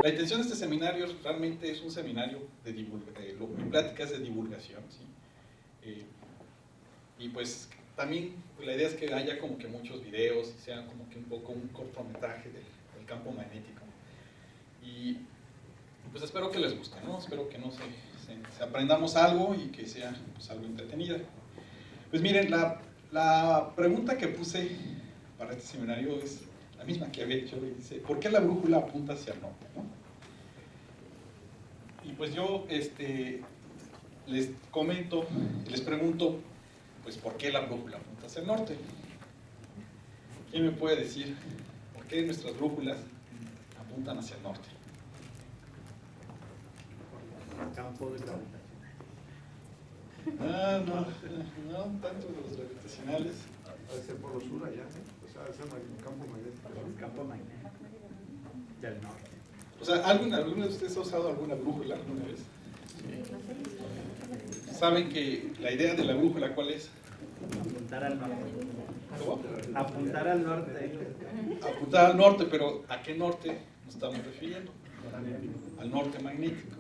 La intención de este seminario realmente es un seminario de pláticas de divulgación, ¿sí? Y pues también la idea es que haya como que muchos videos y sea como que un poco un cortometraje del campo magnético. Y pues espero que les guste, ¿no? Espero que no se aprendamos algo y que sea pues, algo entretenido. Pues miren, la pregunta que puse para este seminario es la misma que había hecho y dice, ¿por qué la brújula apunta hacia el norte? ¿No? Y pues yo les comento, les pregunto, pues ¿por qué la brújula apunta hacia el norte? ¿Quién me puede decir por qué nuestras brújulas apuntan hacia el norte? Campo de gravitación. No tanto los gravitacionales. Debe ser por los sur allá, ¿no? O sea, debe ser un campo magnético. Por el campo magnético del norte. O sea, ¿alguno de ustedes ha usado alguna brújula alguna vez? ¿Saben que la idea de la brújula cuál es? Apuntar al norte. ¿Cómo? Apuntar al norte. Apuntar al norte, pero ¿a qué norte nos estamos refiriendo? Al norte magnético.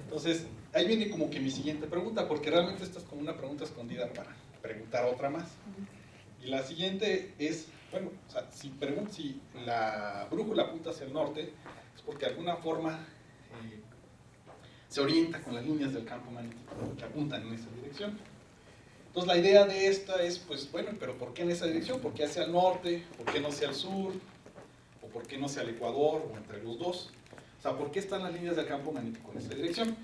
Entonces, ahí viene como que mi siguiente pregunta, porque realmente esta es como una pregunta escondida para preguntar otra más. Y la siguiente es, bueno, o sea, si la brújula apunta hacia el norte, es porque de alguna forma se orienta con las líneas del campo magnético que apuntan en esa dirección. Entonces la idea de esta es, pues bueno, pero ¿por qué en esa dirección? ¿Por qué hacia el norte? ¿Por qué no hacia el sur? ¿O por qué no hacia el Ecuador? ¿O entre los dos? O sea, ¿por qué están las líneas del campo magnético en esa dirección?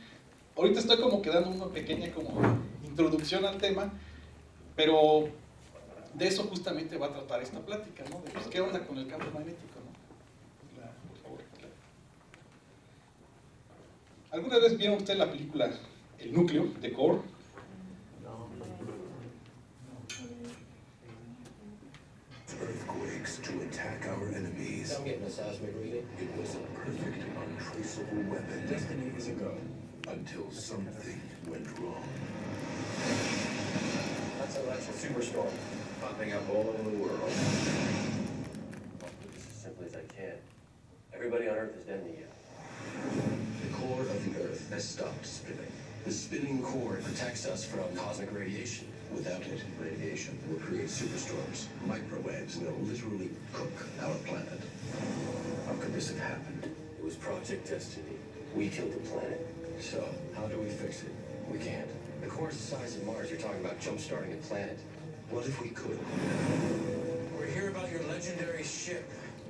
Ahorita estoy como que dando una pequeña como introducción al tema, pero de eso justamente va a tratar esta plática, ¿no? De pues, qué onda con el campo magnético, ¿no? Por favor. ¿Alguna vez vieron ustedes la película El Núcleo, de Core? Earthquakes to attack our enemies. I'm getting a seismic reading. It was a perfect, untraceable weapon. Destiny is a go. Until something went wrong. That's a superstorm popping up all over the world. I'll put this as simply as I can. Everybody on Earth is dead in the year. The core of the Earth has stopped spinning. The spinning core protects us from cosmic radiation. Without it, radiation will create superstorms. Microwaves will literally cook our planet. How could this have happened? It was Project Destiny. We killed the planet. So, how do we fix it? We can't. The core's the size of Mars. You're talking about jump-starting a planet. What if we could? We're here about your legendary ship.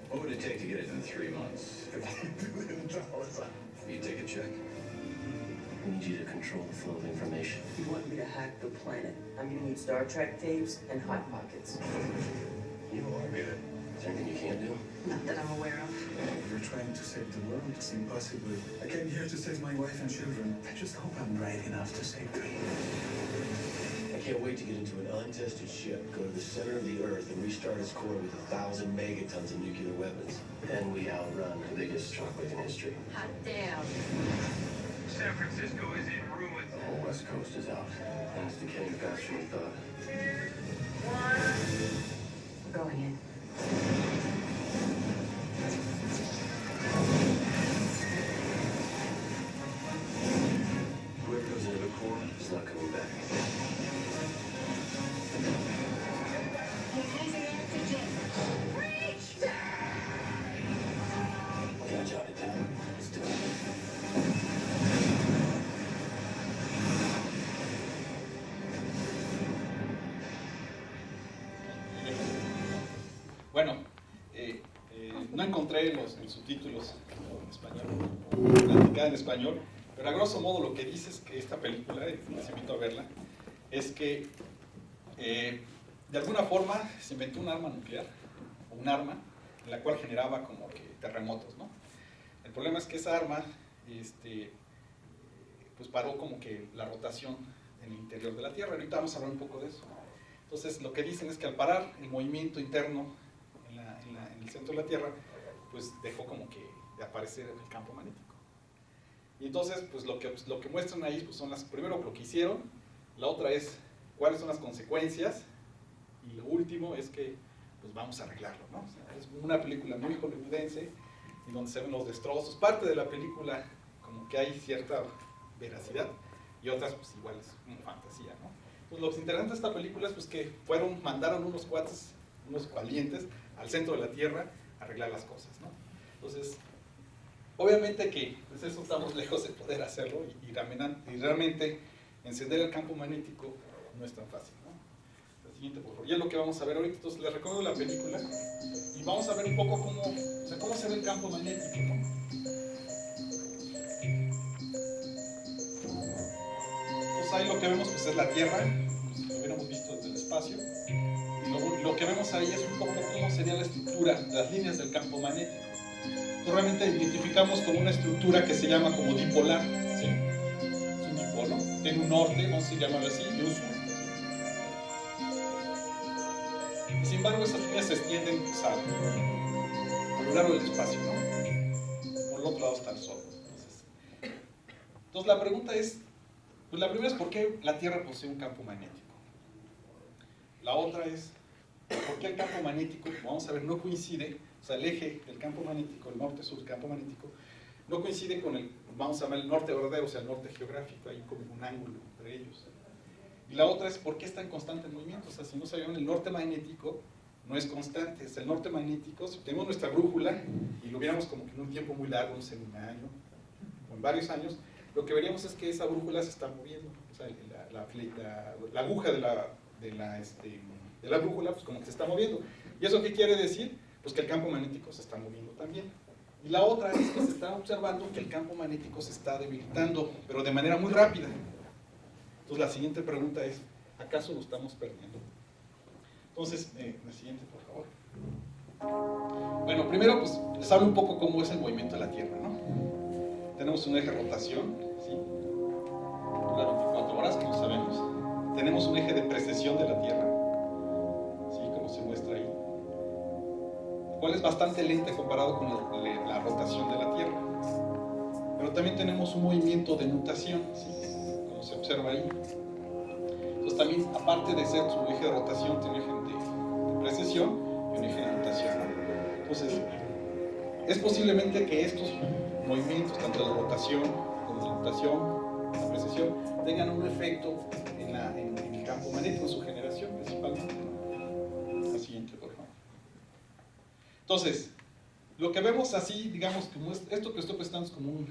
What would it take to get it in 3 months? $50 billion. You take a check? We need you to control the flow of information. You want me to hack the planet? I'm gonna need Star Trek tapes and Hot Pockets. You are good. Is there anything you can't do? Not that I'm aware of. You're trying to save the world, impossibly. I came here to save my wife and children. I just hope I'm right enough to save three. I can't wait to get into an untested ship, go to the center of the Earth, and restart its core with 1,000 megatons of nuclear weapons. Then we outrun the biggest shockwave in history. Hot damn. San Francisco is in ruins. The whole West Coast is out, and it's decaying faster than we thought. We're going in. Whoever goes into the core is not coming back. We got a job to do. Let's do it. Bueno, no encontré los subtítulos en español, platicada en español, pero a grosso modo lo que dice es que esta película, les invito a verla, es que de alguna forma se inventó un arma nuclear, o un arma en la cual generaba como que terremotos, ¿no? El problema es que esa arma pues paró como que la rotación en el interior de la Tierra. Ahorita vamos a hablar un poco de eso. Entonces lo que dicen es que al parar el movimiento interno en el centro de la Tierra, pues dejó como que de aparecer en el campo magnético. Y entonces pues lo que muestran ahí pues son primero lo que hicieron, la otra es cuáles son las consecuencias, y lo último es que pues vamos a arreglarlo, ¿no? O sea, es una película muy hollywoodense, y donde se ven los destrozos. Parte de la película como que hay cierta veracidad y otras pues igual es como fantasía, ¿no? Pues lo interesante de esta película es pues que mandaron unos cuates, unos valientes al centro de la Tierra a arreglar las cosas, ¿no? Entonces, obviamente que pues eso estamos lejos de poder hacerlo y realmente encender el campo magnético no es tan fácil, ¿no? La siguiente, por favor. Ya es lo que vamos a ver ahorita. Entonces, les recomiendo la película y vamos a ver un poco cómo se ve el campo magnético, ¿no? Entonces, ahí lo que vemos pues, es la Tierra, como si lo hubiéramos visto desde el espacio. Y lo que vemos ahí es un poco cómo sería la estructura, las líneas del campo magnético. Entonces, realmente identificamos como una estructura que se llama como dipolar, ¿sí? Es un dipolo, tiene un norte, vamos a llamarlo así, y un sur. Y sin embargo, esas líneas se extienden pues, a lo largo del espacio, ¿no? Por el otro lado está el Sol. Entonces la pregunta es, pues la primera es ¿por qué la Tierra posee un campo magnético? La otra es, ¿por qué el campo magnético, vamos a ver, no coincide, o sea, el eje del campo magnético, el norte-sur campo magnético, no coincide con el, vamos a llamar el norte verdadero, o sea, el norte geográfico, hay como un ángulo entre ellos. Y la otra es, ¿por qué está en constante movimiento? O sea, si no sabíamos, el norte magnético no es constante, es el norte magnético, si tenemos nuestra brújula y lo viéramos como que en un tiempo muy largo, no sé, en un año, o en varios años, lo que veríamos es que esa brújula se está moviendo, o sea, la aguja de la brújula, pues como que se está moviendo. ¿Y eso qué quiere decir? Pues que el campo magnético se está moviendo también. Y la otra es que se está observando que el campo magnético se está debilitando, pero de manera muy rápida. Entonces la siguiente pregunta es, ¿acaso lo estamos perdiendo? Entonces, la siguiente, por favor. Bueno, primero pues les hablo un poco cómo es el movimiento de la Tierra, ¿no? Tenemos un eje de rotación, ¿sí? Dura 24 horas, como sabemos. Tenemos un eje de precesión de la Tierra, ¿sí? Como se muestra ahí. El cual es bastante lenta comparado con la rotación de la Tierra. Pero también tenemos un movimiento de nutación, ¿sí? Como se observa ahí. Entonces también, aparte de ser su eje de rotación, tiene un eje de precesión y un eje de nutación, ¿no? Entonces, es posiblemente que estos movimientos, tanto de rotación como de nutación, la precesión, tengan un efecto en el campo magnético, en su generación principalmente. La siguiente, por favor. Entonces, lo que vemos así, digamos, como esto que estoy presentando es como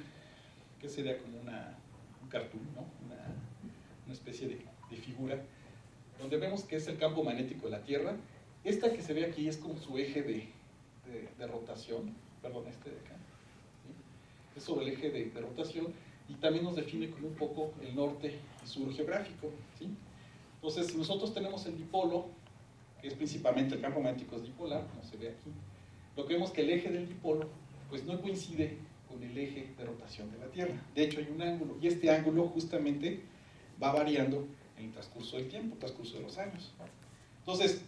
¿qué sería? Como un cartoon, ¿no? Una especie de figura, donde vemos que es el campo magnético de la Tierra. Esta que se ve aquí es como su eje de rotación, perdón, este de acá, ¿sí? Es sobre el eje de rotación y también nos define como un poco el norte y sur geográfico, ¿sí? Entonces, si nosotros tenemos el dipolo, que es principalmente el campo magnético es dipolar, como se ve aquí, lo que vemos que el eje del dipolo pues no coincide con el eje de rotación de la Tierra. De hecho, hay un ángulo, y este ángulo justamente va variando en el transcurso del tiempo, el transcurso de los años. Entonces,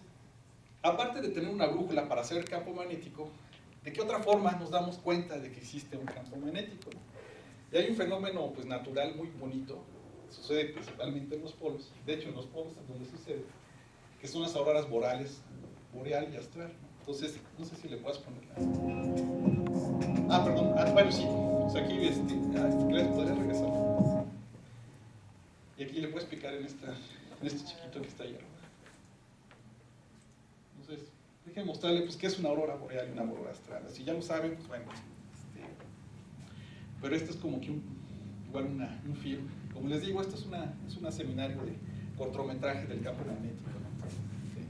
aparte de tener una brújula para hacer el campo magnético, ¿de qué otra forma nos damos cuenta de que existe un campo magnético? Y hay un fenómeno pues, natural muy bonito, sucede principalmente en los polos, de hecho en los polos es donde sucede, que son las auroras boreal y astral. Entonces, no sé si le puedes poner perdón, bueno sí, o sea, aquí podría regresar. Y aquí le puedes picar en este chiquito que está ahí arriba. Entonces, déjenme mostrarle pues, qué es una aurora boreal y una aurora astral. Si ya lo saben, pues bueno. Pero esto es como que igual un film. Como les digo, esto es un seminario de cortometraje del campo magnético, ¿no? Sí.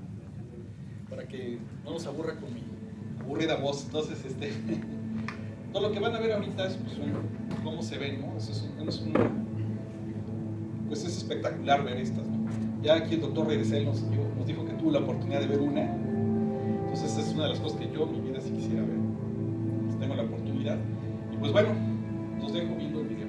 Para que no nos aburra con mi aburrida voz. Entonces, todo lo que van a ver ahorita es pues, cómo se ven, ¿no? Pues es espectacular ver estas, ¿no? Ya aquí el doctor Redesel nos dijo que tuvo la oportunidad de ver una. Entonces es una de las cosas que yo en mi vida sí quisiera ver. Pues tengo la oportunidad. Y pues bueno, los dejo viendo el video.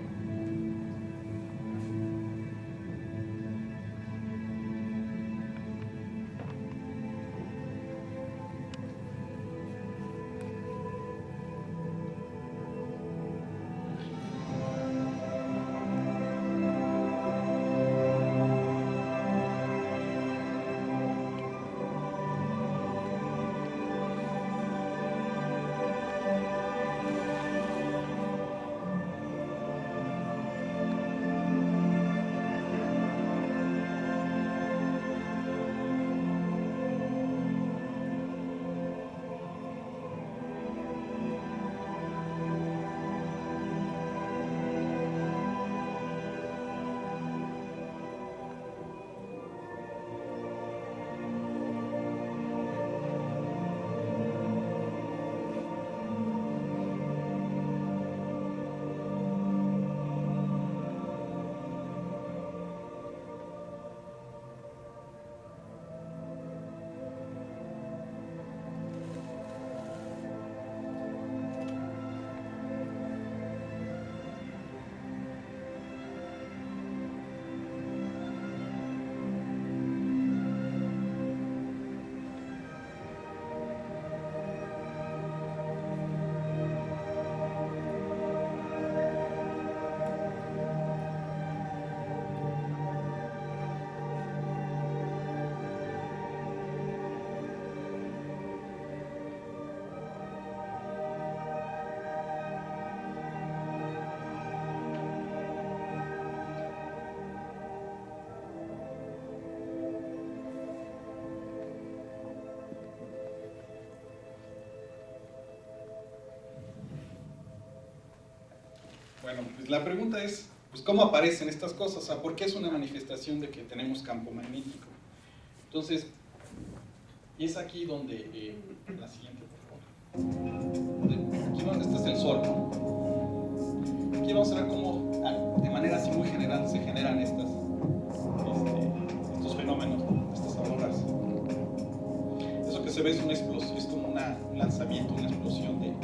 Bueno, pues la pregunta es, pues, ¿cómo aparecen estas cosas? O sea, ¿por qué es una manifestación de que tenemos campo magnético? Entonces, y es aquí donde, la siguiente, por favor. Aquí donde este es el Sol, ¿no? Aquí vamos a ver cómo, de manera así muy general, se generan estos fenómenos, ¿no? Estas auroras. Eso que se ve es una explosión, es como un lanzamiento, una explosión de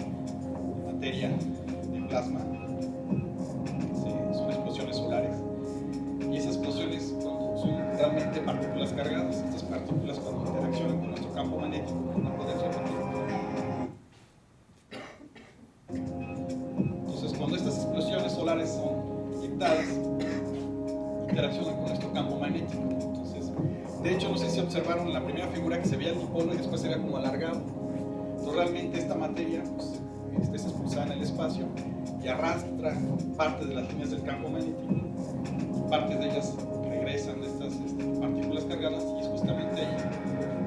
materia, de plasma. Son explosiones solares. Y esas explosiones, cuando son realmente partículas cargadas, estas partículas cuando interaccionan con nuestro campo magnético, no pueden repetir. Entonces, cuando estas explosiones solares son inyectadas, interaccionan con nuestro campo magnético. Entonces, de hecho, no sé si observaron en la primera figura que se veía el dipolo y después se veía como alargado. Entonces, realmente esta materia pues, es expulsada en el espacio y arrastra parte de las líneas del campo magnético. Partes de ellas regresan de estas partículas cargadas y es justamente ahí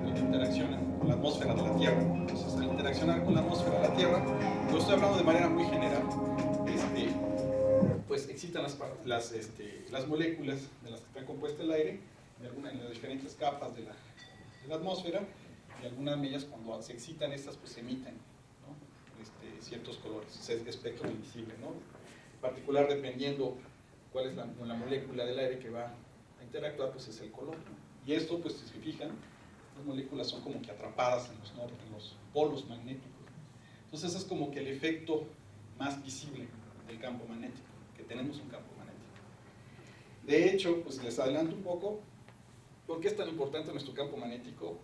donde interaccionan con la atmósfera de la Tierra. Entonces, al interaccionar con la atmósfera de la Tierra, lo estoy hablando de manera muy general, pues excitan las moléculas de las que está compuesto el aire, en las diferentes capas de la atmósfera, y algunas de ellas cuando se excitan estas pues emiten, ¿no? Ciertos colores, es espectro visible, ¿no? En particular dependiendo cuál es la molécula del aire que va a interactuar, pues es el color, ¿no? Y esto, pues si se fijan, las moléculas son como que atrapadas en los polos magnéticos, ¿no? Entonces ese es como que el efecto más visible del campo magnético, que tenemos un campo magnético. De hecho, pues les adelanto un poco, ¿por qué es tan importante nuestro campo magnético?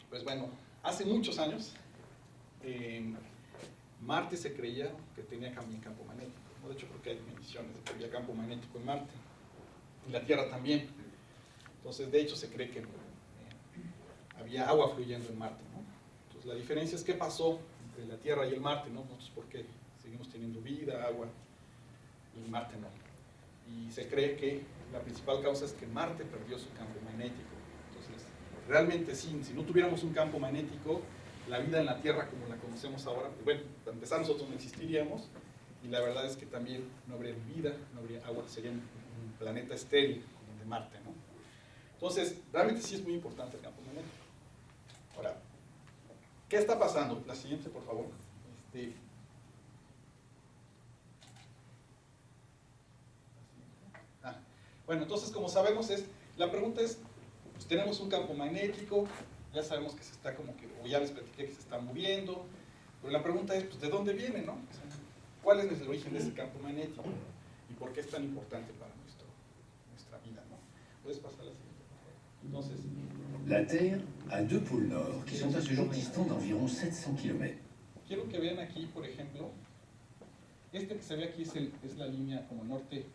Pues bueno, hace muchos años, Marte se creía que tenía también campo magnético, ¿no? De hecho creo que hay mediciones de que había campo magnético en Marte, y la Tierra también. Entonces, de hecho, se cree que había agua fluyendo en Marte, ¿no? Entonces, la diferencia es qué pasó entre la Tierra y el Marte, ¿no? Nosotros, ¿por qué seguimos teniendo vida, agua, y Marte no? Y se cree que la principal causa es que Marte perdió su campo magnético. Entonces, realmente sí, si no tuviéramos un campo magnético, la vida en la Tierra como la conocemos ahora, pues bueno, para empezar nosotros no existiríamos, y la verdad es que también no habría vida, no habría agua, sería un planeta estéril como el de Marte, ¿no? Entonces, realmente sí es muy importante el campo magnético. Ahora, ¿qué está pasando? La siguiente, por favor. Bueno, entonces, como sabemos, la pregunta es, pues tenemos un campo magnético, ya sabemos que se está como que, o ya les platiqué que se está moviendo, pero la pregunta es, pues, ¿de dónde viene, no? O sea, ¿cuál es el origen de ese campo magnético? ¿Y por qué es tan importante para nuestra vida, no? ¿Puedes pasar la siguiente, por favor? Entonces, La Terre a deux pôles nord qui sont à ce jour distants d'environ 700 km. quiero que vean aquí, por ejemplo, que se ve aquí es la línea como norte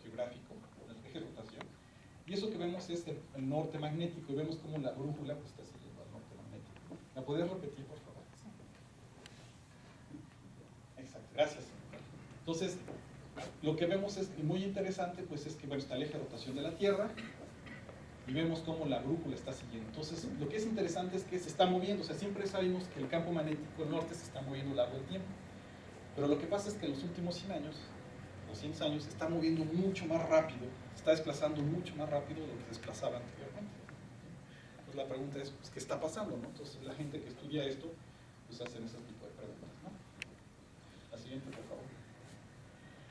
geográfico, el eje de rotación, y eso que vemos es el norte magnético, y vemos como la brújula pues, está siguiendo al norte magnético. ¿La podrías repetir, por favor? Exacto, gracias. Entonces, lo que vemos es muy interesante, pues es que bueno, está el eje de rotación de la Tierra, y vemos cómo la brújula está siguiendo. Entonces, lo que es interesante es que se está moviendo, o sea, siempre sabemos que el campo magnético norte se está moviendo a lo largo del tiempo, pero lo que pasa es que en los últimos 100 años, 200 años, se está moviendo mucho más rápido, se está desplazando mucho más rápido de lo que se desplazaba anteriormente. Entonces, la pregunta es, pues, ¿qué está pasando, no? Entonces, la gente que estudia esto, pues hacen ese tipo de preguntas, ¿no? La siguiente, por favor.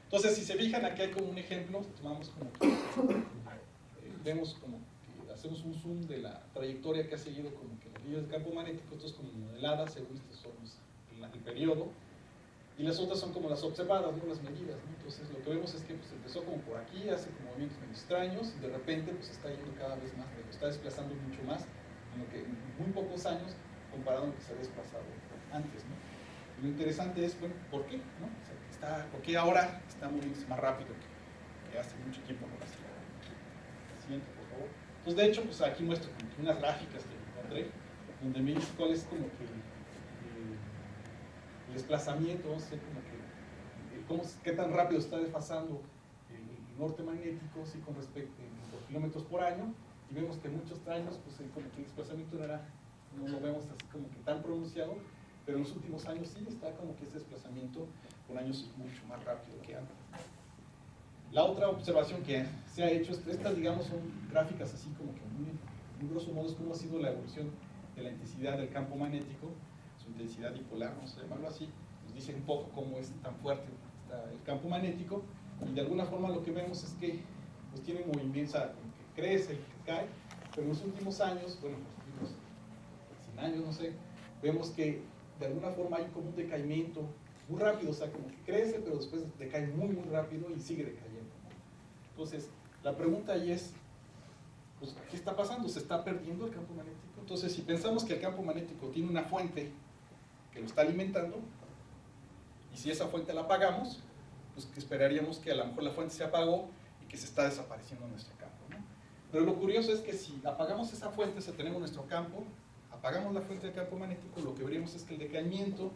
Entonces, si se fijan, aquí hay como un ejemplo, tomamos como que, vemos como que hacemos un zoom de la trayectoria que ha seguido como que las líneas del campo magnético, esto es como modelada según el periodo, y las otras son como las observadas, ¿no? Las medidas, ¿no? Entonces, lo que vemos es que pues, empezó como por aquí, hace como movimientos medio extraños, y de repente pues está yendo cada vez más lejos, está desplazando mucho más, en lo que en muy pocos años, comparado a lo que se ha desplazado antes, ¿no? Y lo interesante es, bueno, ¿por qué? ¿No? O sea, ¿por qué ahora está moviéndose más rápido que hace mucho tiempo no lo hacía? Siguiente, por favor. Entonces, de hecho, pues aquí muestro como que unas gráficas que encontré, donde me dice cuál es como que el desplazamiento, no sé, como que qué tan rápido está desfasando el norte magnético, sí, con respecto por kilómetros por año, y vemos que muchos años, pues como que el desplazamiento no lo vemos así como que tan pronunciado, pero en los últimos años sí está como que este desplazamiento por años es mucho más rápido que antes. La otra observación que se ha hecho, estas digamos son gráficas así como que muy grosso modo es cómo ha sido la evolución de la intensidad del campo magnético, su intensidad dipolar, vamos a llamarlo así, nos dice un poco cómo es tan fuerte está el campo magnético, y de alguna forma lo que vemos es que pues tiene movimiento, que crece, que cae, pero en los últimos años, bueno, los últimos 100 años, no sé, vemos que de alguna forma hay como un decaimiento muy rápido, o sea, como que crece, pero después decae muy rápido y sigue decayendo. Entonces, la pregunta ahí es, pues, ¿qué está pasando? ¿Se está perdiendo el campo magnético? Entonces, si pensamos que el campo magnético tiene una fuente que lo está alimentando, y si esa fuente la apagamos, pues esperaríamos que a lo mejor la fuente se apagó y que se está desapareciendo nuestro campo, ¿no? Pero lo curioso es que si apagamos esa fuente, si tenemos nuestro campo, apagamos la fuente del campo magnético, lo que veríamos es que el decaimiento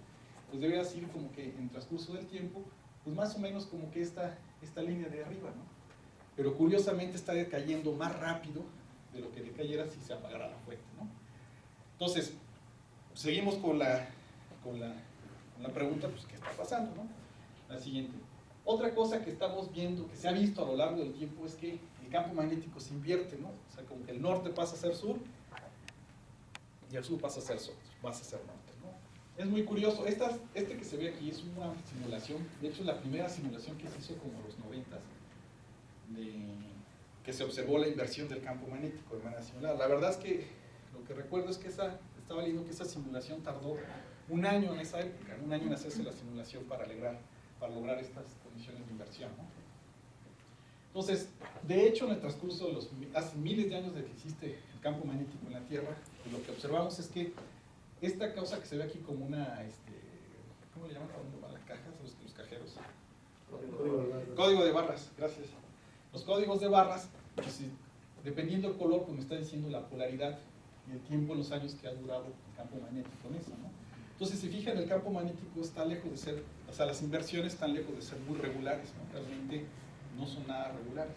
pues debería seguir como que en transcurso del tiempo, pues más o menos como que esta línea de arriba, ¿no? Pero curiosamente está decayendo más rápido de lo que decayera si se apagara la fuente, ¿no? Entonces, seguimos con la pregunta, pues, ¿qué está pasando, no? La siguiente. Otra cosa que estamos viendo, que se ha visto a lo largo del tiempo, es que el campo magnético se invierte, ¿no? O sea, como que el norte pasa a ser sur y el sur pasa a ser norte, ¿no? Es muy curioso. Este que se ve aquí es una simulación, de hecho la primera simulación que se hizo como en los 90s, que se observó la inversión del campo magnético de manera similar. La verdad es que lo que recuerdo es que estaba leyendo que esa simulación tardó un año en esa época, un año en hacerse la simulación para lograr estas condiciones de inversión, ¿no? Entonces, de hecho, en el transcurso de hace miles de años de que existe el campo magnético en la Tierra, pues lo que observamos es que esta cosa que se ve aquí como una, ¿cómo le llaman cuando van las cajas? Los cajeros. Código de barras, gracias. Los códigos de barras, pues, dependiendo del color, pues me está diciendo la polaridad y el tiempo en los años que ha durado el campo magnético en eso, ¿no? Entonces, si fijan, el campo magnético está lejos de ser, o sea, las inversiones están lejos de ser muy regulares, ¿no? Realmente no son nada regulares.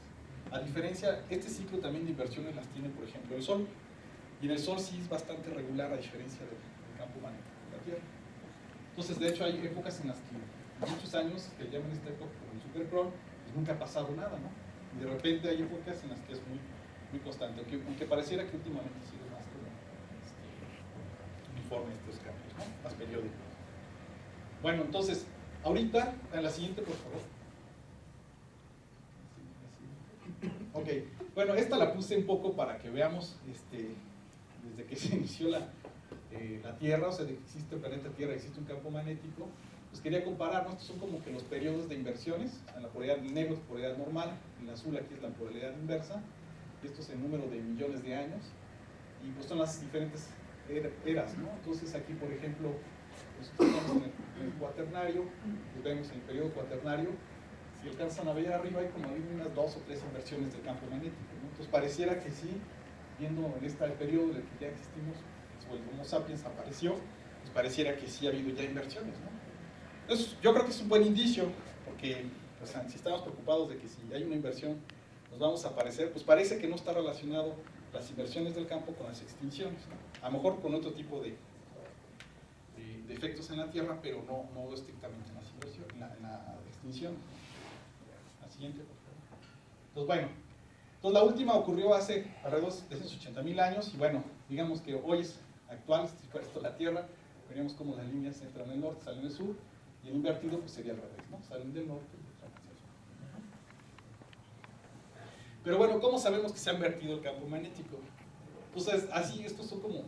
A diferencia, este ciclo también de inversiones las tiene, por ejemplo, el Sol. Y en el Sol sí es bastante regular a diferencia del campo magnético de la Tierra. Entonces, de hecho, hay épocas en las que, muchos años, que llaman esta época como el supercron, pues nunca ha pasado nada, ¿no? Y de repente hay épocas en las que es muy constante, aunque pareciera que últimamente ha sido más como uniforme estos cambios, ¿no? Más periódicos. Bueno, entonces, ahorita, en la siguiente, por favor. Ok, bueno, esta la puse un poco para que veamos, desde que se inició la Tierra, o sea, de que existe el planeta Tierra, existe un campo magnético, pues quería comparar, ¿no? Estos son como que los periodos de inversiones, en la polaridad negro es polaridad normal, el azul aquí es la polaridad inversa, y esto es el número de millones de años, y pues son las diferentes eras, ¿no? Entonces aquí, por ejemplo, pues estamos en el cuaternario, pues vemos en el periodo cuaternario, si alcanzan a ver arriba hay como unas 2 o 3 inversiones del campo magnético, ¿no? Entonces pareciera que sí, viendo en este periodo en el que ya existimos, o el Homo sapiens apareció, pues pareciera que sí ha habido ya inversiones, ¿no? Entonces yo creo que es un buen indicio, porque pues, si estamos preocupados de que si hay una inversión nos vamos a aparecer, pues parece que no está relacionado las inversiones del campo con las extinciones, ¿no? A lo mejor con otro tipo de efectos en la Tierra, pero no estrictamente en las inversiones, en la extinción. La siguiente, por favor. Entonces, bueno, la última ocurrió hace alrededor de 180.000 años, y bueno, digamos que hoy es actual, si fuera esto la Tierra, veríamos cómo las líneas entran en el norte, salen del sur, y el invertido pues sería al revés, ¿no? Salen del norte y entran hacia el sur. Pero bueno, ¿cómo sabemos que se ha invertido el campo magnético? Pues así, estos son como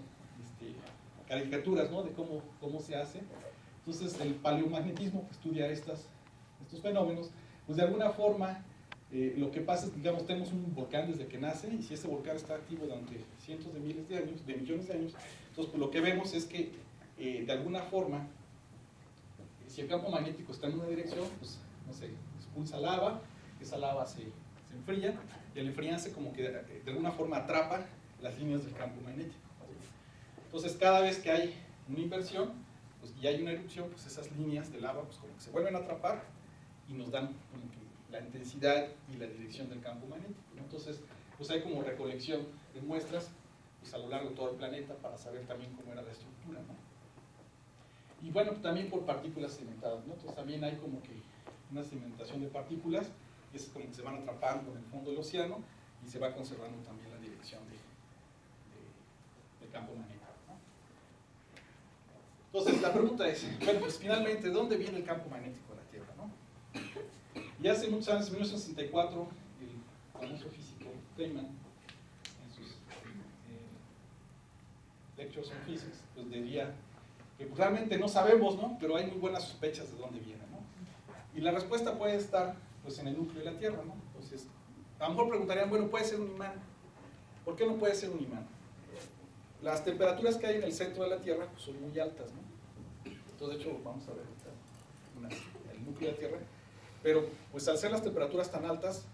caricaturas, ¿no? De cómo se hace. Entonces, el paleomagnetismo que estudia estos fenómenos, pues de alguna forma, lo que pasa es que, digamos, tenemos un volcán desde que nace, y si ese volcán está activo durante cientos de miles de años, de millones de años, entonces pues, lo que vemos es que, de alguna forma, si el campo magnético está en una dirección, pues, no sé, expulsa lava, esa lava se enfría, y al enfriarse como que de alguna forma atrapa las líneas del campo magnético. Entonces, cada vez que hay una inversión, pues, y hay una erupción, pues esas líneas de lava pues, como que se vuelven a atrapar y nos dan como que la intensidad y la dirección del campo magnético, ¿no? Entonces, pues hay como recolección de muestras pues, a lo largo de todo el planeta para saber también cómo era la estructura, ¿no? Y bueno, también por partículas cimentadas, ¿no? Entonces también hay como que una cimentación de partículas, y es como que se van atrapando en el fondo del océano y se va conservando también la dirección del campo magnético, ¿no? Entonces la pregunta es, bueno, pues finalmente, ¿de dónde viene el campo magnético de la Tierra, no? Y hace muchos años, en 1964, el famoso físico Feynman, en sus Lectures on Physics, pues diría que pues, realmente no sabemos, ¿no? Pero hay muy buenas sospechas de dónde viene, ¿no? Y la respuesta puede estar pues, en el núcleo de la Tierra, ¿no? Entonces, a lo mejor preguntarían, bueno, ¿puede ser un imán? ¿Por qué no puede ser un imán? Las temperaturas que hay en el centro de la Tierra pues, son muy altas, ¿no? Entonces, de hecho, vamos a ver el núcleo de la Tierra. Pero, pues al ser las temperaturas tan altas,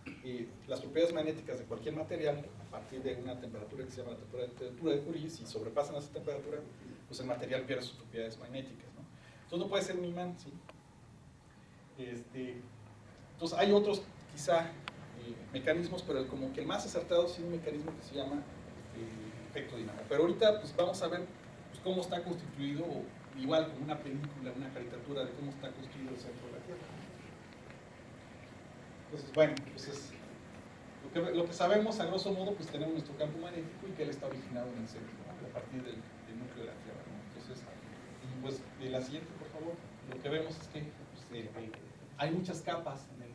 las propiedades magnéticas de cualquier material, a partir de una temperatura que se llama la temperatura de Curie, si sobrepasan esa temperatura, pues el material pierde sus propiedades magnéticas, ¿no? Entonces no puede ser un imán, ¿sí? Entonces hay otros, quizá, mecanismos, pero como que el más acertado es un mecanismo que se llama efecto dinámico. Pero ahorita pues vamos a ver pues, cómo está constituido, igual como una película, una caricatura de cómo está construido el centro de la Tierra. Entonces, bueno, pues lo que sabemos a grosso modo, pues tenemos nuestro campo magnético y que él está originado en el centro, ¿no? A partir del núcleo de la Tierra, ¿no? Entonces, pues de la siguiente, por favor, lo que vemos es que pues, hay muchas capas en el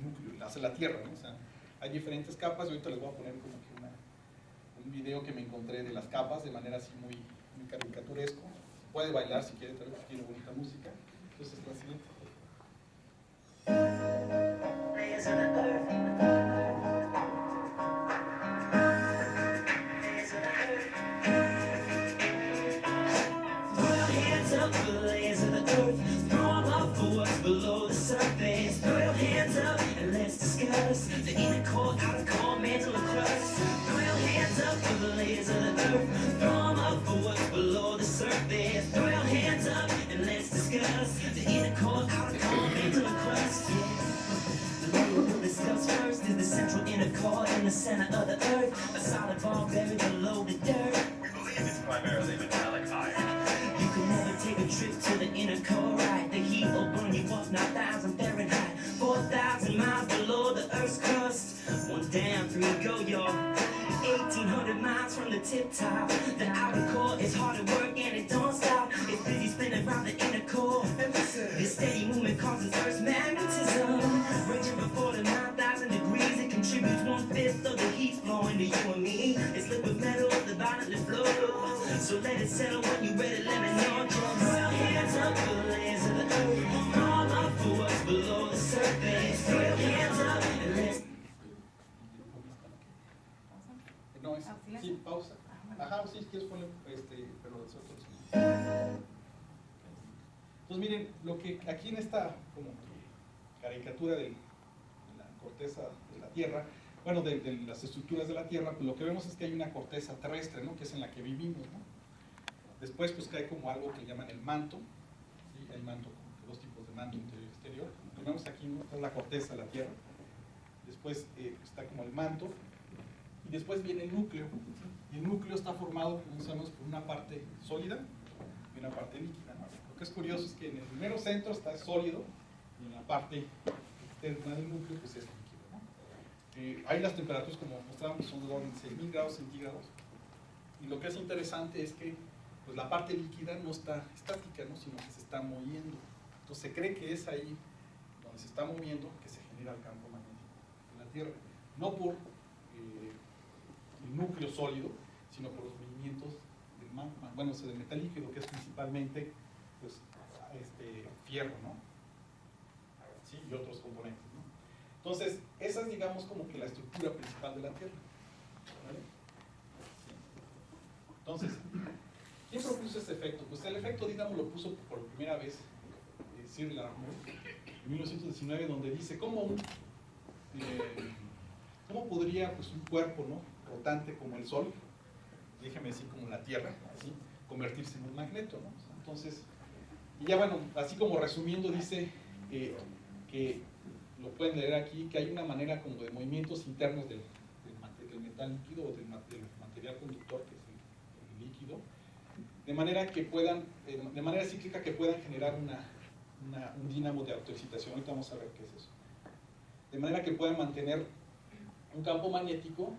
núcleo, hacia la Tierra, ¿no? O sea, hay diferentes capas y ahorita les voy a poner como que un video que me encontré de las capas de manera así muy caricaturesco. Puede bailar si quiere, tal vez tiene bonita música. Entonces, la siguiente. Layers of the earth. Layers of the earth. Throw your hands up for the layers of the earth. Throw them up for what's below the surface. Throw your hands up and let's discuss the inner core, outer core, mantle and crust. Throw your hands up for the layers of the earth. Throw them up for what's below the surface. Throw your hands up and let's discuss the inner core, outer core, mantle and crust. First is the central inner core in the center of the earth, a solid ball buried below the dirt. We believe it's primarily metallic iron. You can never take a trip to the inner core, right? The heat will burn you up 9,000 Fahrenheit, 4,000 miles below the Earth's crust. One down, three go, y'all. 1,800 miles from the tip top. The outer core is hard at work and it don't stop. It's busy spinning around the inner core. This steady movement causes Earth's magnetism, ranging from 4 to 9,000 degrees. It contributes 1/5 of the heat flowing to you and me. It's liquid metal, the violently flow. So let it settle when you're ready, let me know. Just throw your hands up for the layers of the earth. All up for what's below the surface. Throw your hands up and let's... No, sí, pausa. Ajá, sí, quieres poner, pero nosotros. Entonces miren, lo que aquí en esta como que caricatura de la corteza de la Tierra, bueno, de las estructuras de la Tierra, pues lo que vemos es que hay una corteza terrestre, ¿no? Que es en la que vivimos, ¿no? Después pues cae como algo que llaman el manto, ¿sí? Hay manto, como dos tipos de manto interior y exterior. Lo que vemos aquí, ¿no? Es la corteza de la Tierra. Después está como el manto. Y después viene el núcleo, y el núcleo está formado, como sabemos, por una parte sólida y una parte líquida, ¿no? Lo que es curioso es que en el primero centro está sólido, y en la parte externa del núcleo pues es líquido, ¿no? Ahí las temperaturas, como mostrábamos, son de orden de 6.000 grados centígrados, y lo que es interesante es que pues, la parte líquida no está estática, ¿no? Sino que se está moviendo. Entonces se cree que es ahí donde se está moviendo que se genera el campo magnético de la Tierra, no por el núcleo sólido, sino por los movimientos del magma, bueno, del metal líquido, que es principalmente pues, fierro, ¿no? ¿Sí? Y otros componentes, ¿no? Entonces, esa es, digamos, como que la estructura principal de la Tierra, ¿vale? Sí. Entonces, ¿quién propuso este efecto? Pues el efecto Dynamo lo puso por primera vez Cyril Larmor en 1919, donde dice cómo podría pues, un cuerpo, ¿no? Rotante como el Sol, déjame decir como la Tierra, ¿sí? Convertirse en un magneto, ¿no? Entonces, y ya bueno, así como resumiendo, dice que lo pueden leer aquí, que hay una manera como de movimientos internos del metal líquido o del material conductor, que es el líquido, de manera que puedan, de manera cíclica que puedan generar un dínamo de autoexcitación. Ahorita vamos a ver qué es eso. De manera que puedan mantener un campo magnético